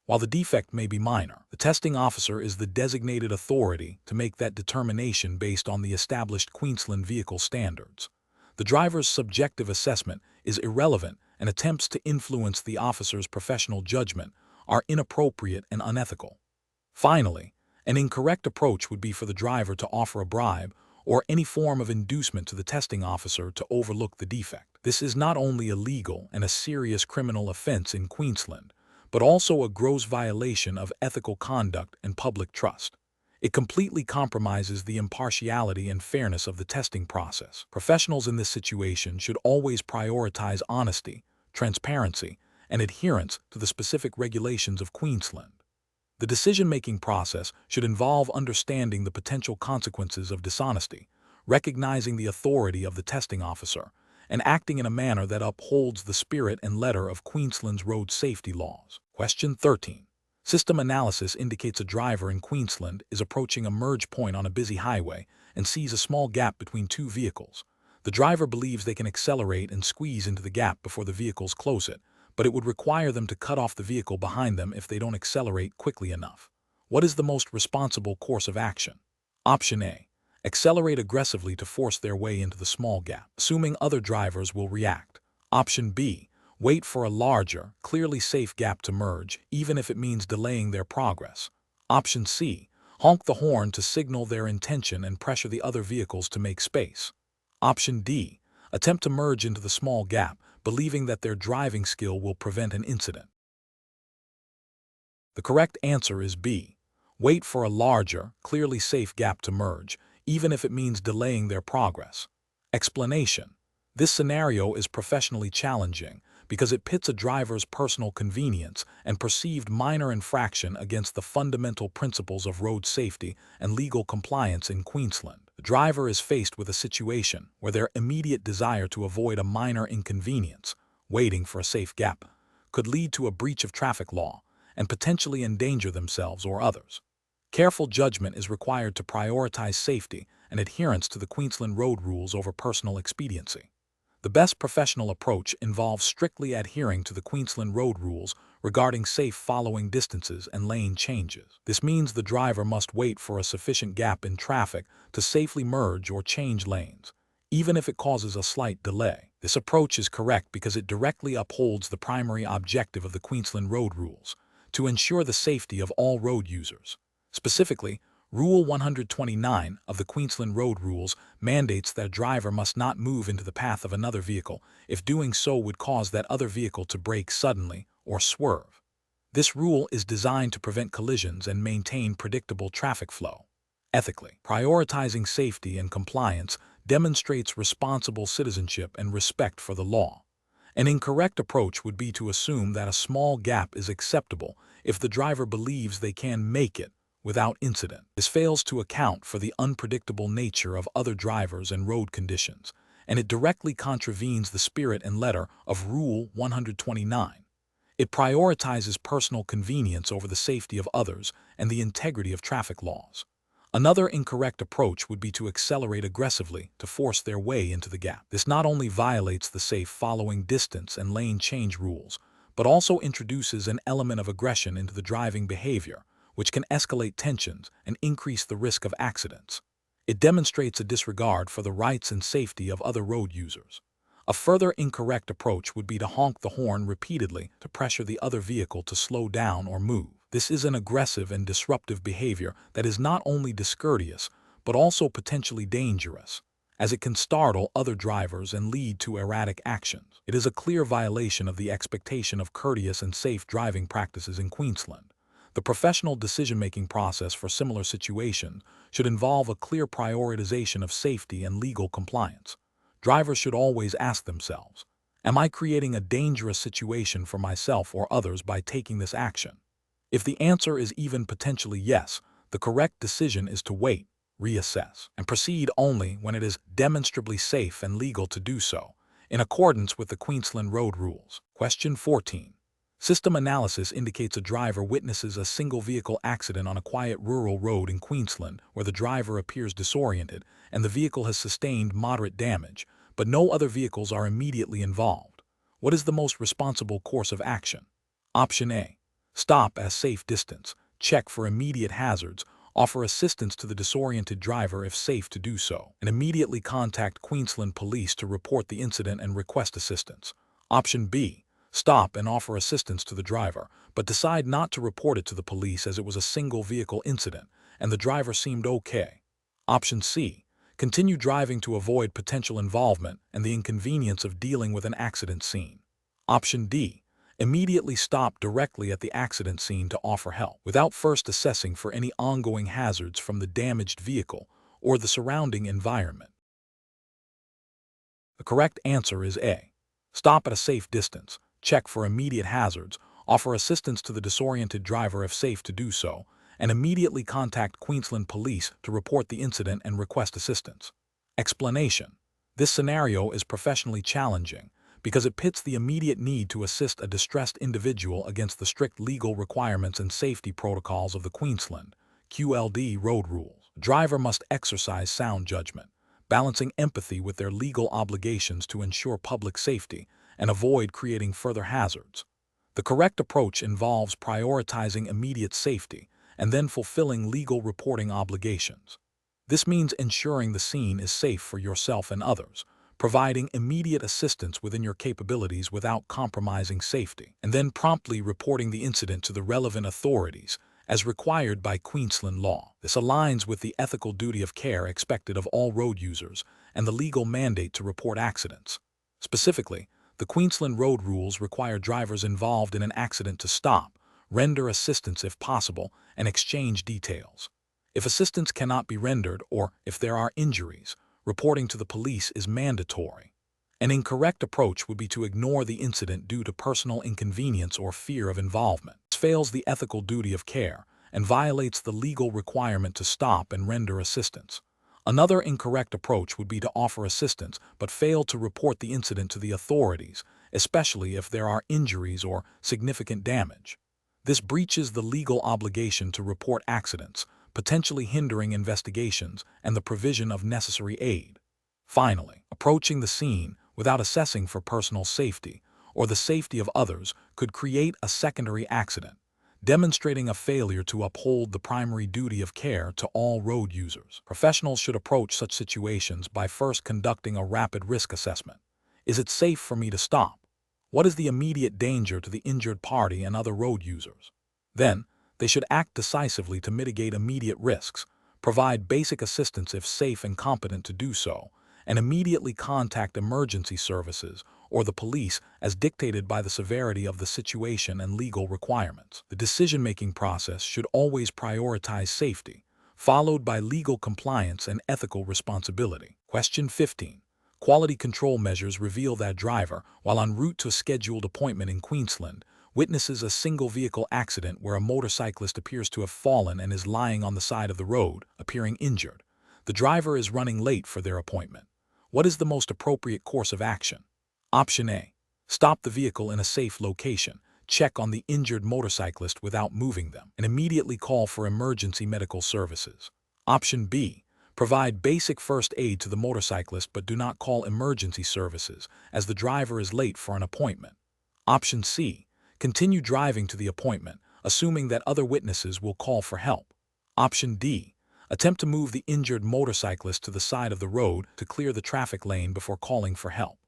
While the defect may be minor, the testing officer is the designated authority to make that determination based on the established Queensland vehicle standards. The driver's subjective assessment is irrelevant, and attempts to influence the officer's professional judgment are inappropriate and unethical. Finally, an incorrect approach would be for the driver to offer a bribe or any form of inducement to the testing officer to overlook the defect. This is not only illegal and a serious criminal offense in Queensland, but also a gross violation of ethical conduct and public trust. It completely compromises the impartiality and fairness of the testing process. Professionals in this situation should always prioritize honesty, transparency, and adherence to the specific regulations of Queensland. The decision-making process should involve understanding the potential consequences of dishonesty, recognizing the authority of the testing officer, and acting in a manner that upholds the spirit and letter of Queensland's road safety laws. Question 13. System analysis indicates a driver in Queensland is approaching a merge point on a busy highway and sees a small gap between two vehicles. The driver believes they can accelerate and squeeze into the gap before the vehicles close it, but it would require them to cut off the vehicle behind them if they don't accelerate quickly enough. What is the most responsible course of action? Option A. Accelerate aggressively to force their way into the small gap, assuming other drivers will react. Option B. Wait for a larger, clearly safe gap to merge, even if it means delaying their progress. Option C. Honk the horn to signal their intention and pressure the other vehicles to make space. Option D. Attempt to merge into the small gap, believing that their driving skill will prevent an incident. The correct answer is B. Wait for a larger, clearly safe gap to merge, even if it means delaying their progress. Explanation. This scenario is professionally challenging because it pits a driver's personal convenience and perceived minor infraction against the fundamental principles of road safety and legal compliance in Queensland. The driver is faced with a situation where their immediate desire to avoid a minor inconvenience, waiting for a safe gap, could lead to a breach of traffic law and potentially endanger themselves or others. Careful judgment is required to prioritize safety and adherence to the Queensland road rules over personal expediency. The best professional approach involves strictly adhering to the Queensland road rules regarding safe following distances and lane changes. This means the driver must wait for a sufficient gap in traffic to safely merge or change lanes, even if it causes a slight delay. This approach is correct because it directly upholds the primary objective of the Queensland road rules, to ensure the safety of all road users. Specifically, Rule 129 of the Queensland Road Rules mandates that a driver must not move into the path of another vehicle if doing so would cause that other vehicle to brake suddenly or swerve. This rule is designed to prevent collisions and maintain predictable traffic flow. Ethically, prioritizing safety and compliance demonstrates responsible citizenship and respect for the law. An incorrect approach would be to assume that a small gap is acceptable if the driver believes they can make it without incident. This fails to account for the unpredictable nature of other drivers and road conditions, and it directly contravenes the spirit and letter of Rule 129. It prioritizes personal convenience over the safety of others and the integrity of traffic laws. Another incorrect approach would be to accelerate aggressively to force their way into the gap. This not only violates the safe following distance and lane change rules, but also introduces an element of aggression into the driving behavior, which can escalate tensions and increase the risk of accidents. It demonstrates a disregard for the rights and safety of other road users. A further incorrect approach would be to honk the horn repeatedly to pressure the other vehicle to slow down or move. This is an aggressive and disruptive behavior that is not only discourteous, but also potentially dangerous, as it can startle other drivers and lead to erratic actions. It is a clear violation of the expectation of courteous and safe driving practices in Queensland. The professional decision-making process for similar situations should involve a clear prioritization of safety and legal compliance. Drivers should always ask themselves, am I creating a dangerous situation for myself or others by taking this action? If the answer is even potentially yes, the correct decision is to wait, reassess, and proceed only when it is demonstrably safe and legal to do so, in accordance with the Queensland Road Rules. Question 14. System analysis indicates a driver witnesses a single vehicle accident on a quiet rural road in Queensland where the driver appears disoriented and the vehicle has sustained moderate damage, but no other vehicles are immediately involved. What is the most responsible course of action? Option A. Stop at a safe distance, check for immediate hazards, offer assistance to the disoriented driver if safe to do so, and immediately contact Queensland Police to report the incident and request assistance. Option B. Stop and offer assistance to the driver, but decide not to report it to the police as it was a single vehicle incident and the driver seemed okay. Option C. Continue driving to avoid potential involvement and the inconvenience of dealing with an accident scene. Option D. Immediately stop directly at the accident scene to offer help, without first assessing for any ongoing hazards from the damaged vehicle or the surrounding environment. The correct answer is A. Stop at a safe distance, check for immediate hazards, offer assistance to the disoriented driver if safe to do so, and immediately contact Queensland Police to report the incident and request assistance. Explanation. This scenario is professionally challenging because it pits the immediate need to assist a distressed individual against the strict legal requirements and safety protocols of the Queensland QLD road rules. The driver must exercise sound judgment, balancing empathy with their legal obligations to ensure public safety and avoid creating further hazards. The correct approach involves prioritizing immediate safety and then fulfilling legal reporting obligations. This means ensuring the scene is safe for yourself and others, providing immediate assistance within your capabilities without compromising safety, and then promptly reporting the incident to the relevant authorities as required by Queensland law. This aligns with the ethical duty of care expected of all road users and the legal mandate to report accidents. Specifically, the Queensland road rules require drivers involved in an accident to stop, render assistance if possible, and exchange details. If assistance cannot be rendered or if there are injuries, reporting to the police is mandatory. An incorrect approach would be to ignore the incident due to personal inconvenience or fear of involvement. This fails the ethical duty of care and violates the legal requirement to stop and render assistance. Another incorrect approach would be to offer assistance but fail to report the incident to the authorities, especially if there are injuries or significant damage. This breaches the legal obligation to report accidents, potentially hindering investigations and the provision of necessary aid. Finally, approaching the scene without assessing for personal safety or the safety of others could create a secondary accident, demonstrating a failure to uphold the primary duty of care to all road users. Professionals should approach such situations by first conducting a rapid risk assessment. Is it safe for me to stop? What is the immediate danger to the injured party and other road users? Then, they should act decisively to mitigate immediate risks, provide basic assistance if safe and competent to do so, and immediately contact emergency services or the police as dictated by the severity of the situation and legal requirements. The decision-making process should always prioritize safety, followed by legal compliance and ethical responsibility. Question 15. Quality control measures reveal that driver, while en route to a scheduled appointment in Queensland, witnesses a single-vehicle accident where a motorcyclist appears to have fallen and is lying on the side of the road, appearing injured. The driver is running late for their appointment. What is the most appropriate course of action? Option A. Stop the vehicle in a safe location, check on the injured motorcyclist without moving them, and immediately call for emergency medical services. Option B. Provide basic first aid to the motorcyclist but do not call emergency services, as the driver is late for an appointment. Option C. Continue driving to the appointment, assuming that other witnesses will call for help. Option D. Attempt to move the injured motorcyclist to the side of the road to clear the traffic lane before calling for help.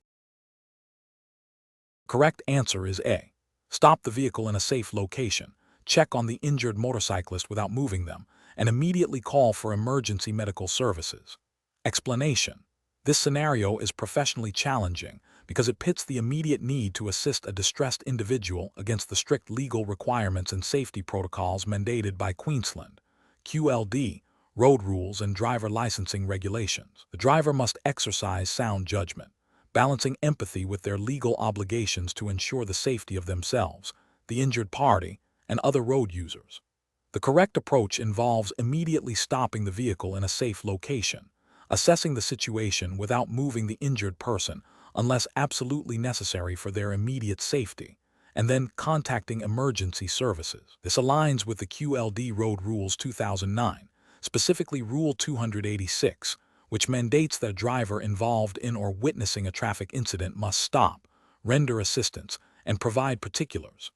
Correct answer is A. Stop the vehicle in a safe location, check on the injured motorcyclist without moving them, and immediately call for emergency medical services. Explanation. This scenario is professionally challenging because it pits the immediate need to assist a distressed individual against the strict legal requirements and safety protocols mandated by Queensland, QLD, road rules and driver licensing regulations. The driver must exercise sound judgment, balancing empathy with their legal obligations to ensure the safety of themselves, the injured party, and other road users. The correct approach involves immediately stopping the vehicle in a safe location, assessing the situation without moving the injured person unless absolutely necessary for their immediate safety, and then contacting emergency services. This aligns with the QLD Road Rules 2009, specifically Rule 286, which mandates that a driver involved in or witnessing a traffic incident must stop, render assistance, and provide particulars.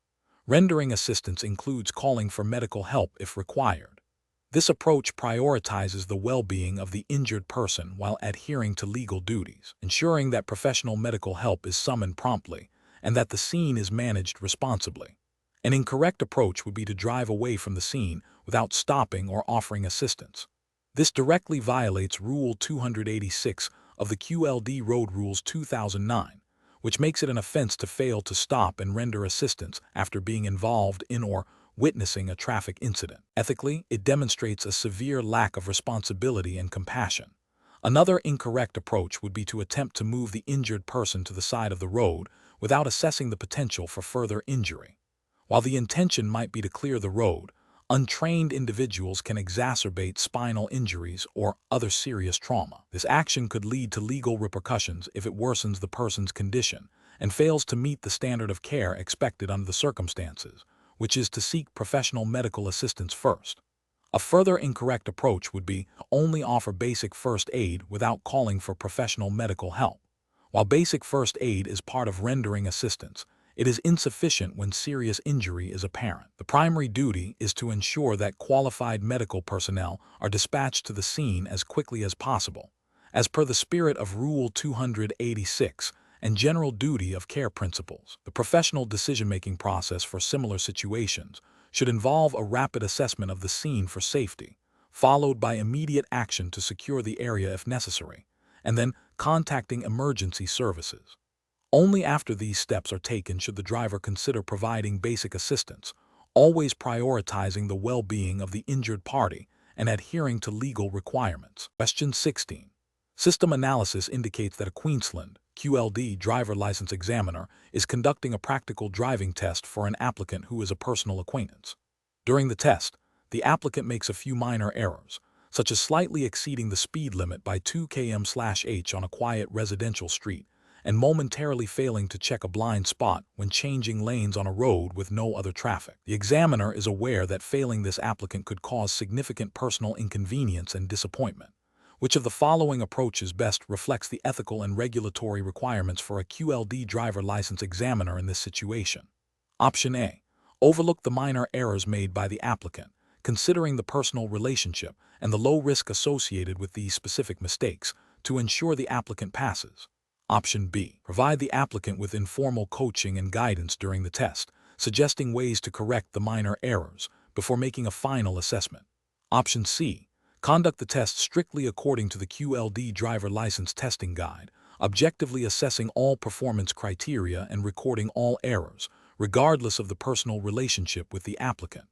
Rendering assistance includes calling for medical help if required. This approach prioritizes the well-being of the injured person while adhering to legal duties, ensuring that professional medical help is summoned promptly and that the scene is managed responsibly. An incorrect approach would be to drive away from the scene without stopping or offering assistance. This directly violates Rule 286 of the QLD Road Rules 2009, which makes it an offense to fail to stop and render assistance after being involved in or witnessing a traffic incident. Ethically, it demonstrates a severe lack of responsibility and compassion. Another incorrect approach would be to attempt to move the injured person to the side of the road without assessing the potential for further injury. While the intention might be to clear the road, untrained individuals can exacerbate spinal injuries or other serious trauma. This action could lead to legal repercussions if it worsens the person's condition and fails to meet the standard of care expected under the circumstances, which is to seek professional medical assistance first. A further incorrect approach would be to only offer basic first aid without calling for professional medical help. While basic first aid is part of rendering assistance, it is insufficient when serious injury is apparent. The primary duty is to ensure that qualified medical personnel are dispatched to the scene as quickly as possible, as per the spirit of Rule 286 and general duty of care principles. The professional decision-making process for similar situations should involve a rapid assessment of the scene for safety, followed by immediate action to secure the area if necessary, and then contacting emergency services. Only after these steps are taken should the driver consider providing basic assistance, always prioritizing the well-being of the injured party and adhering to legal requirements. Question 16. System analysis indicates that a Queensland QLD driver license examiner is conducting a practical driving test for an applicant who is a personal acquaintance. During the test, the applicant makes a few minor errors, such as slightly exceeding the speed limit by 2 km/h on a quiet residential street and momentarily failing to check a blind spot when changing lanes on a road with no other traffic. The examiner is aware that failing this applicant could cause significant personal inconvenience and disappointment. Which of the following approaches best reflects the ethical and regulatory requirements for a QLD driver license examiner in this situation? Option A. Overlook the minor errors made by the applicant, considering the personal relationship and the low risk associated with these specific mistakes to ensure the applicant passes. Option B. Provide the applicant with informal coaching and guidance during the test, suggesting ways to correct the minor errors before making a final assessment. Option C. Conduct the test strictly according to the QLD driver license testing guide, objectively assessing all performance criteria and recording all errors, regardless of the personal relationship with the applicant.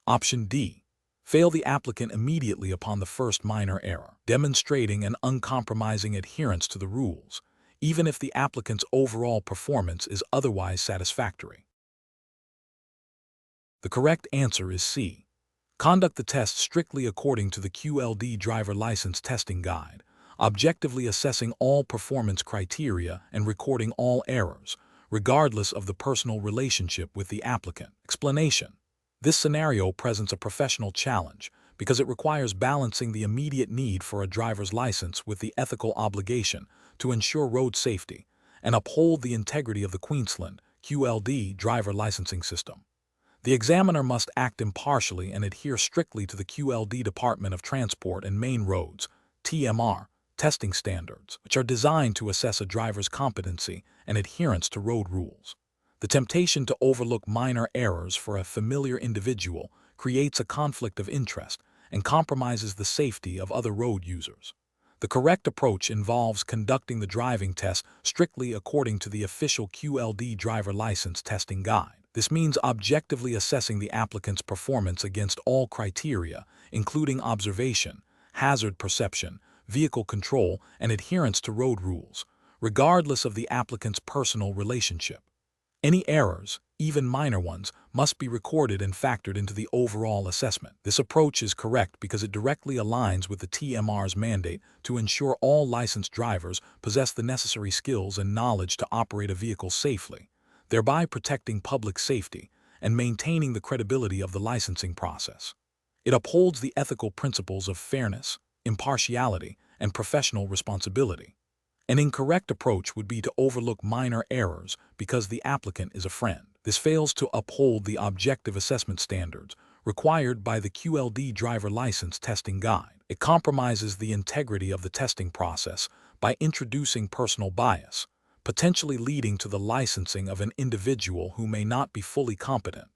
Option D. Fail the applicant immediately upon the first minor error, demonstrating an uncompromising adherence to the rules, even if the applicant's overall performance is otherwise satisfactory. The correct answer is C. Conduct the test strictly according to the QLD driver license testing guide, objectively assessing all performance criteria and recording all errors, regardless of the personal relationship with the applicant. Explanation. This scenario presents a professional challenge because it requires balancing the immediate need for a driver's license with the ethical obligation to ensure road safety and uphold the integrity of the Queensland QLD driver licensing system. The examiner must act impartially and adhere strictly to the QLD Department of Transport and Main Roads (TMR) testing standards, which are designed to assess a driver's competency and adherence to road rules. The temptation to overlook minor errors for a familiar individual creates a conflict of interest and compromises the safety of other road users. The correct approach involves conducting the driving test strictly according to the official QLD driver license testing guide. This means objectively assessing the applicant's performance against all criteria, including observation, hazard perception, vehicle control, and adherence to road rules, regardless of the applicant's personal relationship. Any errors, even minor ones, must be recorded and factored into the overall assessment. This approach is correct because it directly aligns with the TMR's mandate to ensure all licensed drivers possess the necessary skills and knowledge to operate a vehicle safely, thereby protecting public safety and maintaining the credibility of the licensing process. It upholds the ethical principles of fairness, impartiality, and professional responsibility. An incorrect approach would be to overlook minor errors because the applicant is a friend. This fails to uphold the objective assessment standards required by the QLD driver license testing guide. It compromises the integrity of the testing process by introducing personal bias, potentially leading to the licensing of an individual who may not be fully competent,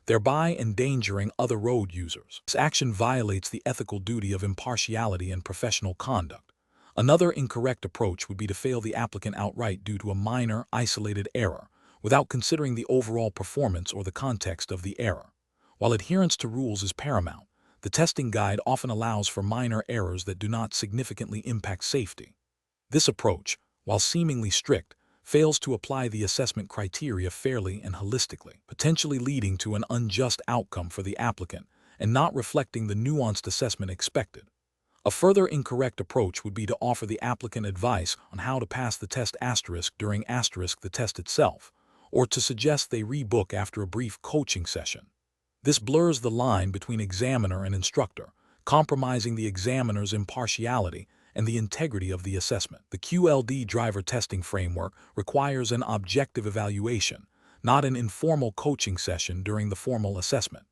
thereby endangering other road users. This action violates the ethical duty of impartiality and professional conduct. Another incorrect approach would be to fail the applicant outright due to a minor, isolated error, without considering the overall performance or the context of the error. While adherence to rules is paramount, the testing guide often allows for minor errors that do not significantly impact safety. This approach, while seemingly strict, fails to apply the assessment criteria fairly and holistically, potentially leading to an unjust outcome for the applicant and not reflecting the nuanced assessment expected. A further incorrect approach would be to offer the applicant advice on how to pass the test during the test itself, or to suggest they rebook after a brief coaching session. This blurs the line between examiner and instructor, compromising the examiner's impartiality and the integrity of the assessment. The QLD driver testing framework requires an objective evaluation, not an informal coaching session during the formal assessment.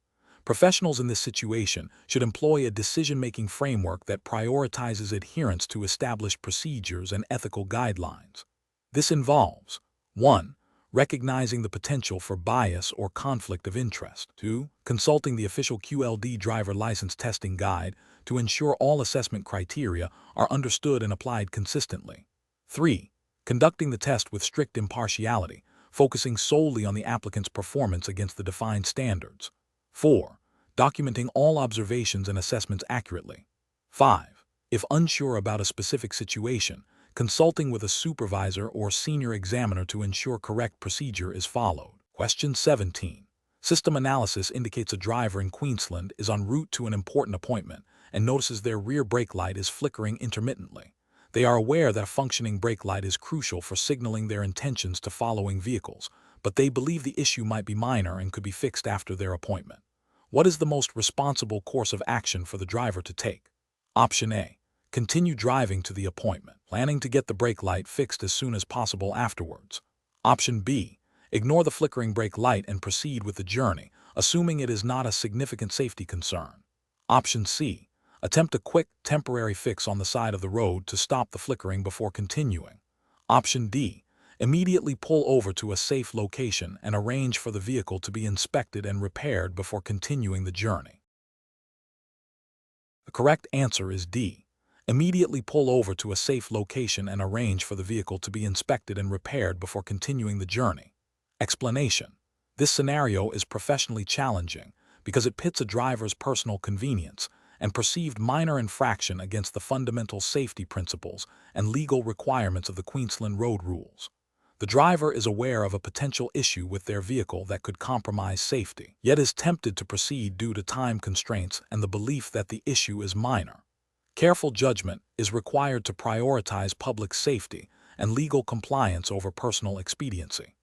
Professionals in this situation should employ a decision-making framework that prioritizes adherence to established procedures and ethical guidelines. This involves 1. Recognizing the potential for bias or conflict of interest. 2. Consulting the official QLD driver license testing guide to ensure all assessment criteria are understood and applied consistently. 3. Conducting the test with strict impartiality, focusing solely on the applicant's performance against the defined standards. 4. Documenting all observations and assessments accurately. 5. If unsure about a specific situation, consulting with a supervisor or senior examiner to ensure correct procedure is followed. Question 17. System analysis indicates a driver in Queensland is en route to an important appointment and notices their rear brake light is flickering intermittently. They are aware that a functioning brake light is crucial for signaling their intentions to following vehicles, but they believe the issue might be minor and could be fixed after their appointment. What is the most responsible course of action for the driver to take? Option A. Continue driving to the appointment, planning to get the brake light fixed as soon as possible afterwards. Option B. Ignore the flickering brake light and proceed with the journey, assuming it is not a significant safety concern. Option C. Attempt a quick, temporary fix on the side of the road to stop the flickering before continuing. Option D. Immediately pull over to a safe location and arrange for the vehicle to be inspected and repaired before continuing the journey. The correct answer is D. Immediately pull over to a safe location and arrange for the vehicle to be inspected and repaired before continuing the journey. Explanation. This scenario is professionally challenging because it pits a driver's personal convenience and perceived minor infraction against the fundamental safety principles and legal requirements of the Queensland road rules. The driver is aware of a potential issue with their vehicle that could compromise safety, yet is tempted to proceed due to time constraints and the belief that the issue is minor. Careful judgment is required to prioritize public safety and legal compliance over personal expediency.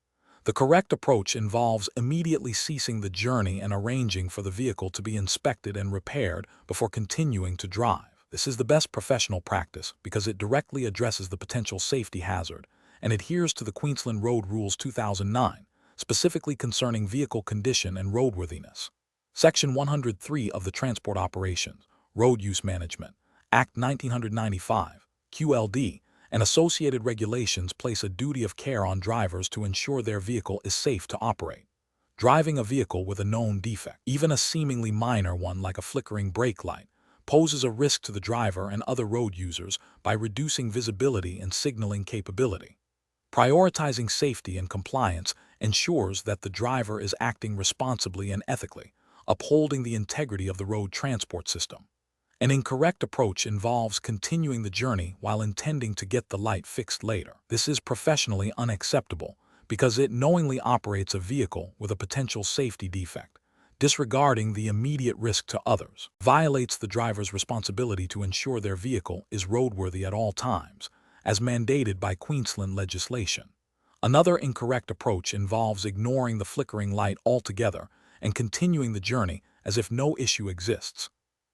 The correct approach involves immediately ceasing the journey and arranging for the vehicle to be inspected and repaired before continuing to drive. This is the best professional practice because it directly addresses the potential safety hazard and adheres to the Queensland Road Rules 2009, specifically concerning vehicle condition and roadworthiness. Section 103 of the Transport Operations, Road Use Management, Act 1995, QLD, and associated regulations place a duty of care on drivers to ensure their vehicle is safe to operate. Driving a vehicle with a known defect, even a seemingly minor one like a flickering brake light, poses a risk to the driver and other road users by reducing visibility and signaling capability. Prioritizing safety and compliance ensures that the driver is acting responsibly and ethically, upholding the integrity of the road transport system. An incorrect approach involves continuing the journey while intending to get the light fixed later. This is professionally unacceptable because it knowingly operates a vehicle with a potential safety defect, disregarding the immediate risk to others, violates the driver's responsibility to ensure their vehicle is roadworthy at all times, as mandated by Queensland legislation. Another incorrect approach involves ignoring the flickering light altogether and continuing the journey as if no issue exists.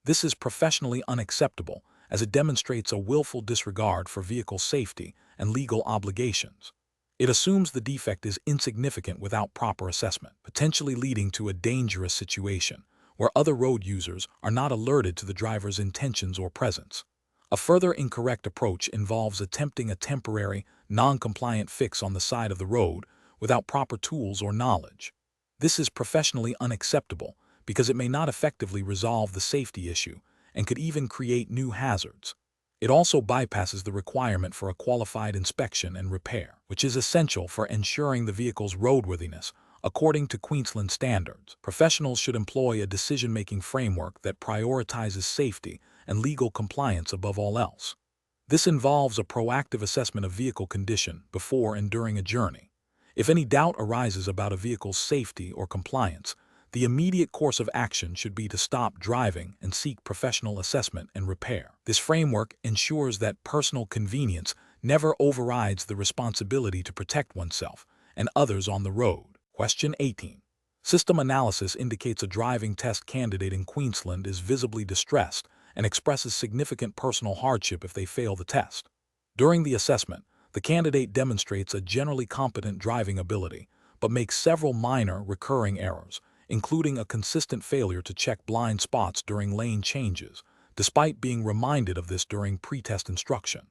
This is professionally unacceptable as it demonstrates a willful disregard for vehicle safety and legal obligations. It assumes the defect is insignificant without proper assessment, potentially leading to a dangerous situation where other road users are not alerted to the driver's intentions or presence. A further incorrect approach involves attempting a temporary, non-compliant fix on the side of the road without proper tools or knowledge. This is professionally unacceptable because it may not effectively resolve the safety issue and could even create new hazards. It also bypasses the requirement for a qualified inspection and repair, which is essential for ensuring the vehicle's roadworthiness. According to Queensland standards, professionals should employ a decision-making framework that prioritizes safety and legal compliance above all else. This involves a proactive assessment of vehicle condition before and during a journey. If any doubt arises about a vehicle's safety or compliance, the immediate course of action should be to stop driving and seek professional assessment and repair. This framework ensures that personal convenience never overrides the responsibility to protect oneself and others on the road. Question 18. System analysis indicates a driving test candidate in Queensland is visibly distressed and expresses significant personal hardship if they fail the test. During the assessment, the candidate demonstrates a generally competent driving ability, but makes several minor, recurring errors, including a consistent failure to check blind spots during lane changes, despite being reminded of this during pre-test instruction.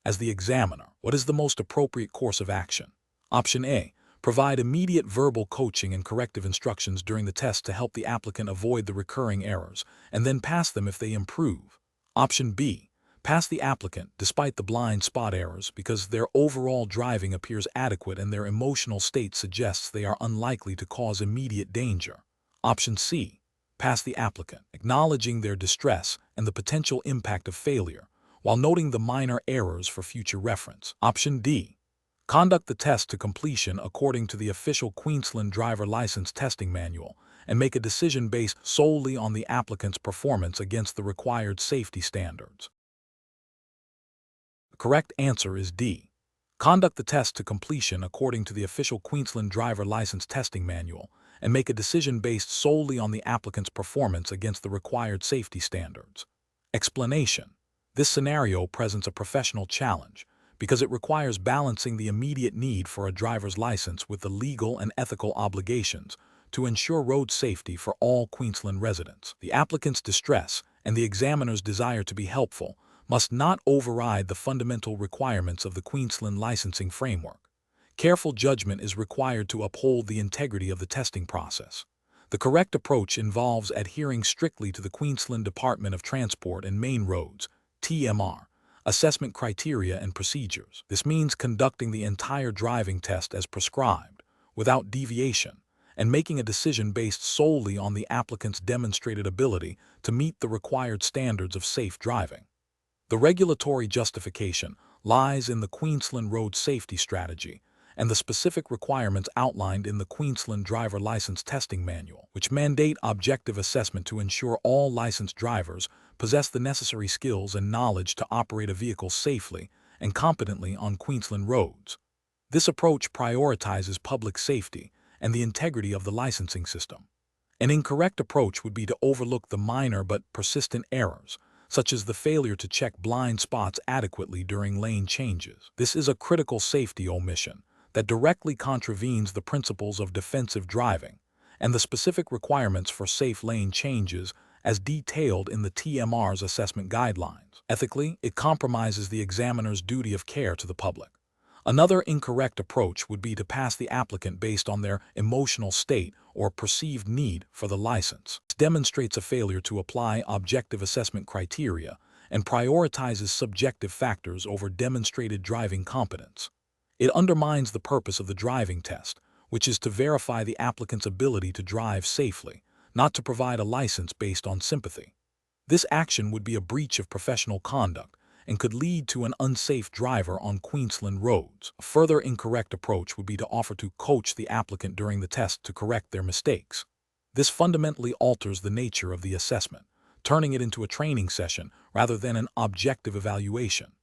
As the examiner, what is the most appropriate course of action? Option A. Provide immediate verbal coaching and corrective instructions during the test to help the applicant avoid the recurring errors, and then pass them if they improve. Option B. Pass the applicant despite the blind spot errors because their overall driving appears adequate and their emotional state suggests they are unlikely to cause immediate danger. Option C. Pass the applicant, acknowledging their distress and the potential impact of failure, while noting the minor errors for future reference. Option D. Conduct the test to completion according to the official Queensland Driver License Testing Manual and make a decision based solely on the applicant's performance against the required safety standards. The correct answer is D. Conduct the test to completion according to the official Queensland Driver License Testing Manual and make a decision based solely on the applicant's performance against the required safety standards. Explanation. This scenario presents a professional challenge because it requires balancing the immediate need for a driver's license with the legal and ethical obligations to ensure road safety for all Queensland residents. The applicant's distress and the examiner's desire to be helpful must not override the fundamental requirements of the Queensland licensing framework. Careful judgment is required to uphold the integrity of the testing process. The correct approach involves adhering strictly to the Queensland Department of Transport and Main Roads, TMR, assessment criteria and procedures. This means conducting the entire driving test as prescribed, without deviation, and making a decision based solely on the applicant's demonstrated ability to meet the required standards of safe driving. The regulatory justification lies in the Queensland Road Safety Strategy and the specific requirements outlined in the Queensland Driver License Testing Manual, which mandate objective assessment to ensure all licensed drivers possess the necessary skills and knowledge to operate a vehicle safely and competently on Queensland roads. This approach prioritizes public safety and the integrity of the licensing system. An incorrect approach would be to overlook the minor but persistent errors, such as the failure to check blind spots adequately during lane changes. This is a critical safety omission that directly contravenes the principles of defensive driving and the specific requirements for safe lane changes as detailed in the TMR's assessment guidelines. Ethically, it compromises the examiner's duty of care to the public. Another incorrect approach would be to pass the applicant based on their emotional state or perceived need for the license. This demonstrates a failure to apply objective assessment criteria and prioritizes subjective factors over demonstrated driving competence. It undermines the purpose of the driving test, which is to verify the applicant's ability to drive safely, not to provide a license based on sympathy. This action would be a breach of professional conduct and could lead to an unsafe driver on Queensland roads. A further incorrect approach would be to offer to coach the applicant during the test to correct their mistakes. This fundamentally alters the nature of the assessment, turning it into a training session rather than an objective evaluation.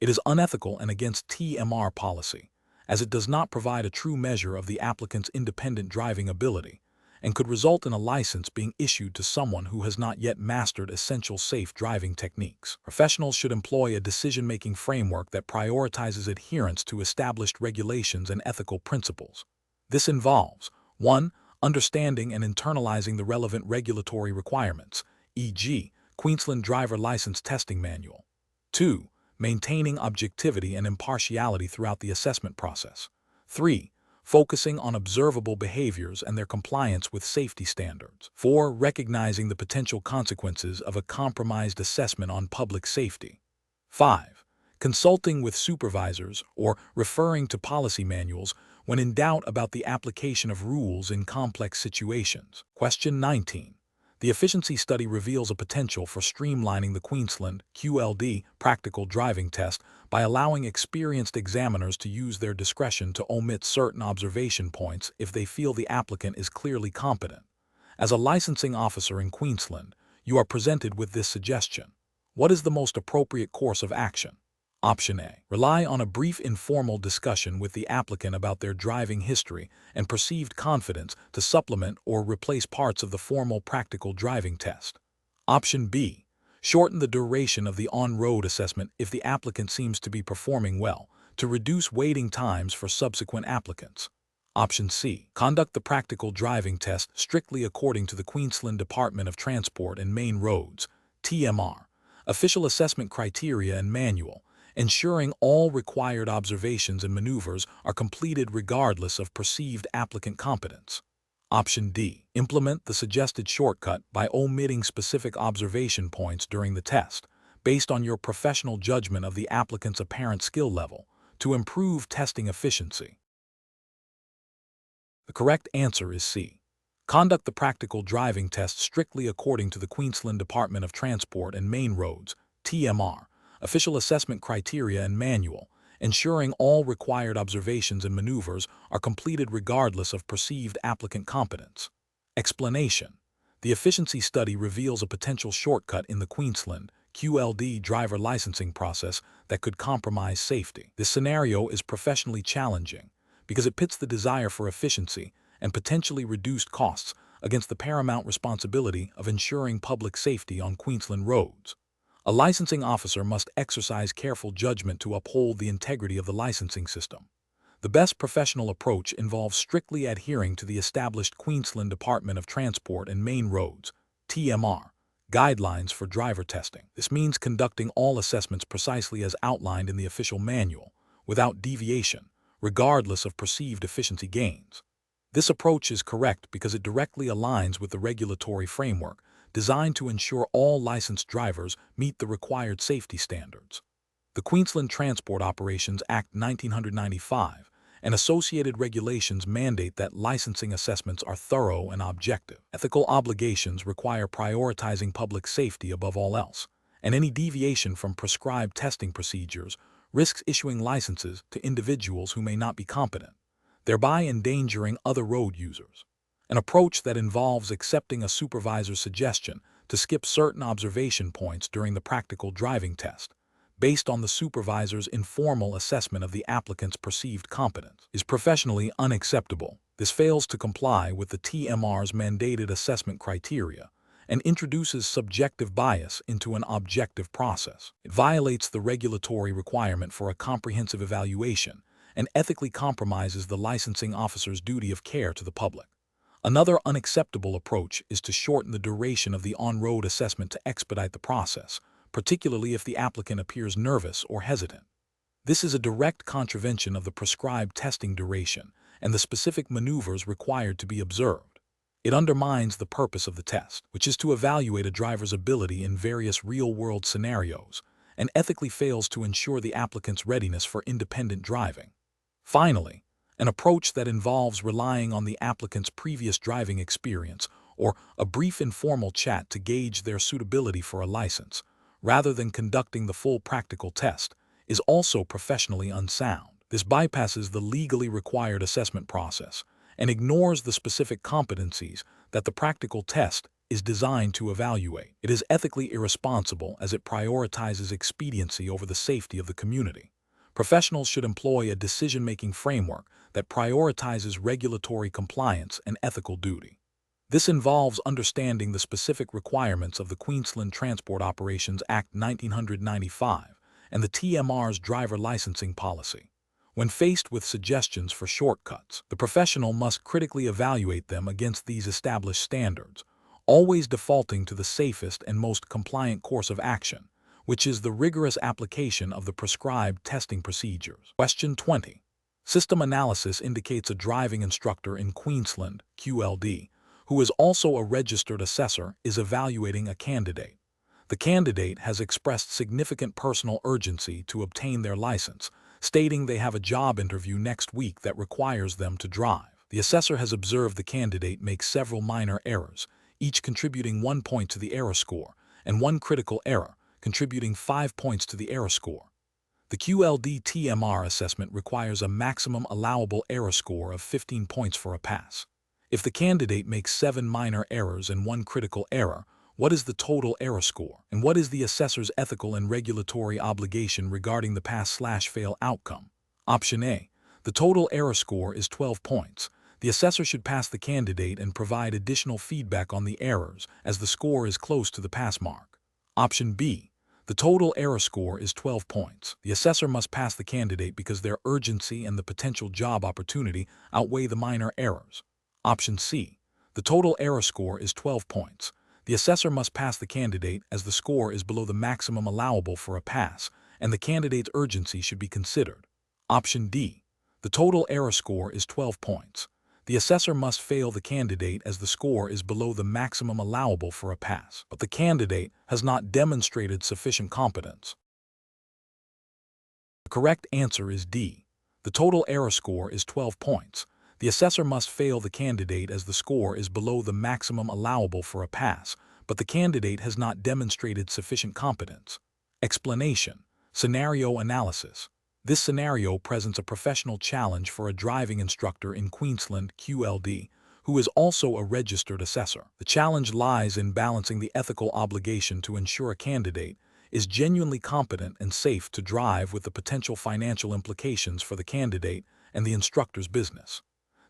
It is unethical and against TMR policy, as it does not provide a true measure of the applicant's independent driving ability, and could result in a license being issued to someone who has not yet mastered essential safe driving techniques. Professionals should employ a decision-making framework that prioritizes adherence to established regulations and ethical principles. This involves 1. Understanding and internalizing the relevant regulatory requirements, e.g., Queensland Driver License Testing Manual. 2. Maintaining objectivity and impartiality throughout the assessment process. 3. Focusing on observable behaviors and their compliance with safety standards. 4. Recognizing the potential consequences of a compromised assessment on public safety. 5. Consulting with supervisors or referring to policy manuals when in doubt about the application of rules in complex situations. Question 19. The efficiency study reveals a potential for streamlining the Queensland QLD practical driving test by allowing experienced examiners to use their discretion to omit certain observation points if they feel the applicant is clearly competent. As a licensing officer in Queensland, you are presented with this suggestion. What is the most appropriate course of action? Option A. Rely on a brief informal discussion with the applicant about their driving history and perceived confidence to supplement or replace parts of the formal practical driving test. Option B. Shorten the duration of the on-road assessment if the applicant seems to be performing well, to reduce waiting times for subsequent applicants. Option C. Conduct the practical driving test strictly according to the Queensland Department of Transport and Main Roads, TMR, official assessment criteria and manual, ensuring all required observations and maneuvers are completed regardless of perceived applicant competence. Option D. Implement the suggested shortcut by omitting specific observation points during the test, based on your professional judgment of the applicant's apparent skill level, to improve testing efficiency. The correct answer is C. Conduct the practical driving test strictly according to the Queensland Department of Transport and Main Roads, TMR, official assessment criteria and manual, ensuring all required observations and maneuvers are completed regardless of perceived applicant competence. Explanation. The efficiency study reveals a potential shortcut in the Queensland QLD driver licensing process that could compromise safety. This scenario is professionally challenging because it pits the desire for efficiency and potentially reduced costs against the paramount responsibility of ensuring public safety on Queensland roads. A licensing officer must exercise careful judgment to uphold the integrity of the licensing system. The best professional approach involves strictly adhering to the established Queensland Department of Transport and Main Roads (TMR) guidelines for driver testing. This means conducting all assessments precisely as outlined in the official manual, without deviation, regardless of perceived efficiency gains. This approach is correct because it directly aligns with the regulatory framework designed to ensure all licensed drivers meet the required safety standards. The Queensland Transport Operations Act 1995 and associated regulations mandate that licensing assessments are thorough and objective. Ethical obligations require prioritizing public safety above all else, and any deviation from prescribed testing procedures risks issuing licenses to individuals who may not be competent, thereby endangering other road users. An approach that involves accepting a supervisor's suggestion to skip certain observation points during the practical driving test, based on the supervisor's informal assessment of the applicant's perceived competence, is professionally unacceptable. This fails to comply with the TMR's mandated assessment criteria and introduces subjective bias into an objective process. It violates the regulatory requirement for a comprehensive evaluation and ethically compromises the licensing officer's duty of care to the public. Another unacceptable approach is to shorten the duration of the on-road assessment to expedite the process, particularly if the applicant appears nervous or hesitant. This is a direct contravention of the prescribed testing duration and the specific maneuvers required to be observed. It undermines the purpose of the test, which is to evaluate a driver's ability in various real-world scenarios, and ethically fails to ensure the applicant's readiness for independent driving. Finally, an approach that involves relying on the applicant's previous driving experience or a brief informal chat to gauge their suitability for a license, rather than conducting the full practical test, is also professionally unsound. This bypasses the legally required assessment process and ignores the specific competencies that the practical test is designed to evaluate. It is ethically irresponsible as it prioritizes expediency over the safety of the community. Professionals should employ a decision-making framework that prioritizes regulatory compliance and ethical duty. This involves understanding the specific requirements of the Queensland Transport Operations Act 1995 and the TMR's driver licensing policy. When faced with suggestions for shortcuts, the professional must critically evaluate them against these established standards, always defaulting to the safest and most compliant course of action, which is the rigorous application of the prescribed testing procedures. Question 20. System analysis indicates a driving instructor in Queensland, QLD, who is also a registered assessor, is evaluating a candidate. The candidate has expressed significant personal urgency to obtain their license, stating they have a job interview next week that requires them to drive. The assessor has observed the candidate make several minor errors, each contributing 1 point to the error score, and one critical error, contributing 5 points to the error score. The QLD TMR assessment requires a maximum allowable error score of 15 points for a pass. If the candidate makes 7 minor errors and 1 critical error, what is the total error score? And what is the assessor's ethical and regulatory obligation regarding the pass/fail outcome? Option A. The total error score is 12 points. The assessor should pass the candidate and provide additional feedback on the errors as the score is close to the pass mark. Option B. The total error score is 12 points. The assessor must pass the candidate because their urgency and the potential job opportunity outweigh the minor errors. Option C. The total error score is 12 points. The assessor must pass the candidate as the score is below the maximum allowable for a pass, and the candidate's urgency should be considered. Option D. The total error score is 12 points. The assessor must fail the candidate as the score is below the maximum allowable for a pass, but the candidate has not demonstrated sufficient competence. The correct answer is D. The total error score is 12 points. The assessor must fail the candidate as the score is below the maximum allowable for a pass, but the candidate has not demonstrated sufficient competence. Explanation. Scenario analysis. This scenario presents a professional challenge for a driving instructor in Queensland, QLD, who is also a registered assessor. The challenge lies in balancing the ethical obligation to ensure a candidate is genuinely competent and safe to drive with the potential financial implications for the candidate and the instructor's business.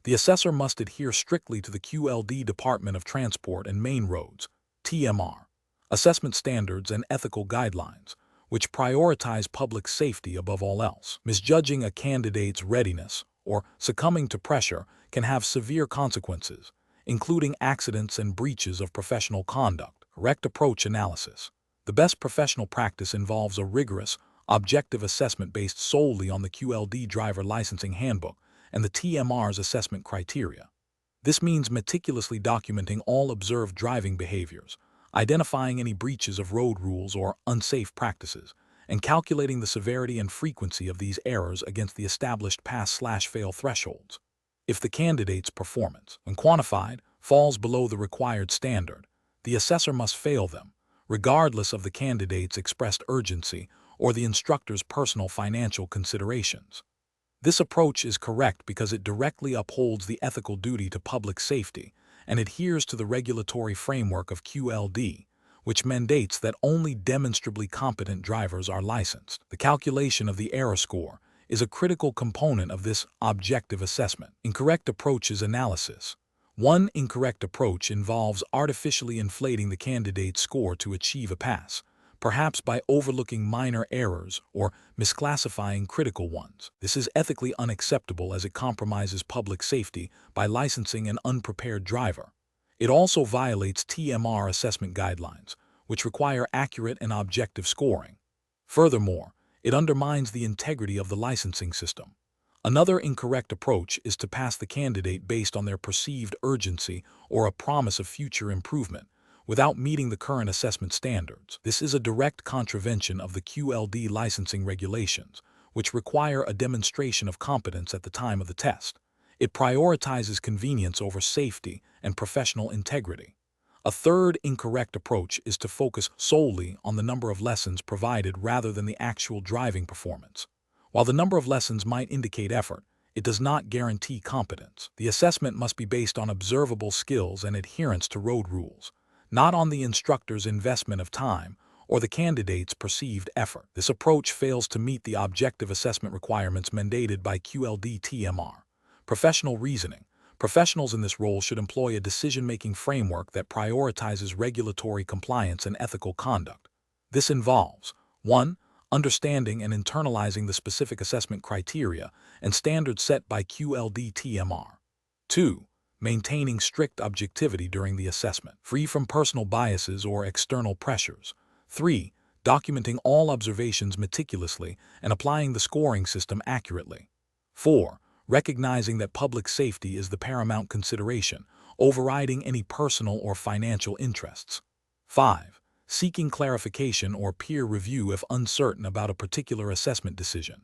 The assessor must adhere strictly to the QLD Department of Transport and Main Roads, TMR, assessment standards and ethical guidelines, which prioritize public safety above all else. Misjudging a candidate's readiness or succumbing to pressure can have severe consequences, including accidents and breaches of professional conduct. Correct approach analysis. The best professional practice involves a rigorous, objective assessment based solely on the QLD Driver Licensing Handbook and the TMR's assessment criteria. This means meticulously documenting all observed driving behaviors, identifying any breaches of road rules or unsafe practices, and calculating the severity and frequency of these errors against the established pass/fail thresholds. If the candidate's performance, when quantified, falls below the required standard, the assessor must fail them, regardless of the candidate's expressed urgency or the instructor's personal financial considerations. This approach is correct because it directly upholds the ethical duty to public safety and adheres to the regulatory framework of QLD, which mandates that only demonstrably competent drivers are licensed. The calculation of the error score is a critical component of this objective assessment. Incorrect approaches analysis. One incorrect approach involves artificially inflating the candidate's score to achieve a pass, perhaps by overlooking minor errors or misclassifying critical ones. This is ethically unacceptable as it compromises public safety by licensing an unprepared driver. It also violates TMR assessment guidelines, which require accurate and objective scoring. Furthermore, it undermines the integrity of the licensing system. Another incorrect approach is to pass the candidate based on their perceived urgency or a promise of future improvement, without meeting the current assessment standards. This is a direct contravention of the QLD licensing regulations, which require a demonstration of competence at the time of the test. It prioritizes convenience over safety and professional integrity. A third incorrect approach is to focus solely on the number of lessons provided rather than the actual driving performance. While the number of lessons might indicate effort, it does not guarantee competence. The assessment must be based on observable skills and adherence to road rules, not on the instructor's investment of time or the candidate's perceived effort. This approach fails to meet the objective assessment requirements mandated by QLD TMR. Professional reasoning. Professionals in this role should employ a decision-making framework that prioritizes regulatory compliance and ethical conduct. This involves 1. Understanding and internalizing the specific assessment criteria and standards set by QLD TMR. 2. Maintaining strict objectivity during the assessment, free from personal biases or external pressures. 3. Documenting all observations meticulously and applying the scoring system accurately. 4. Recognizing that public safety is the paramount consideration, overriding any personal or financial interests. 5. Seeking clarification or peer review if uncertain about a particular assessment decision.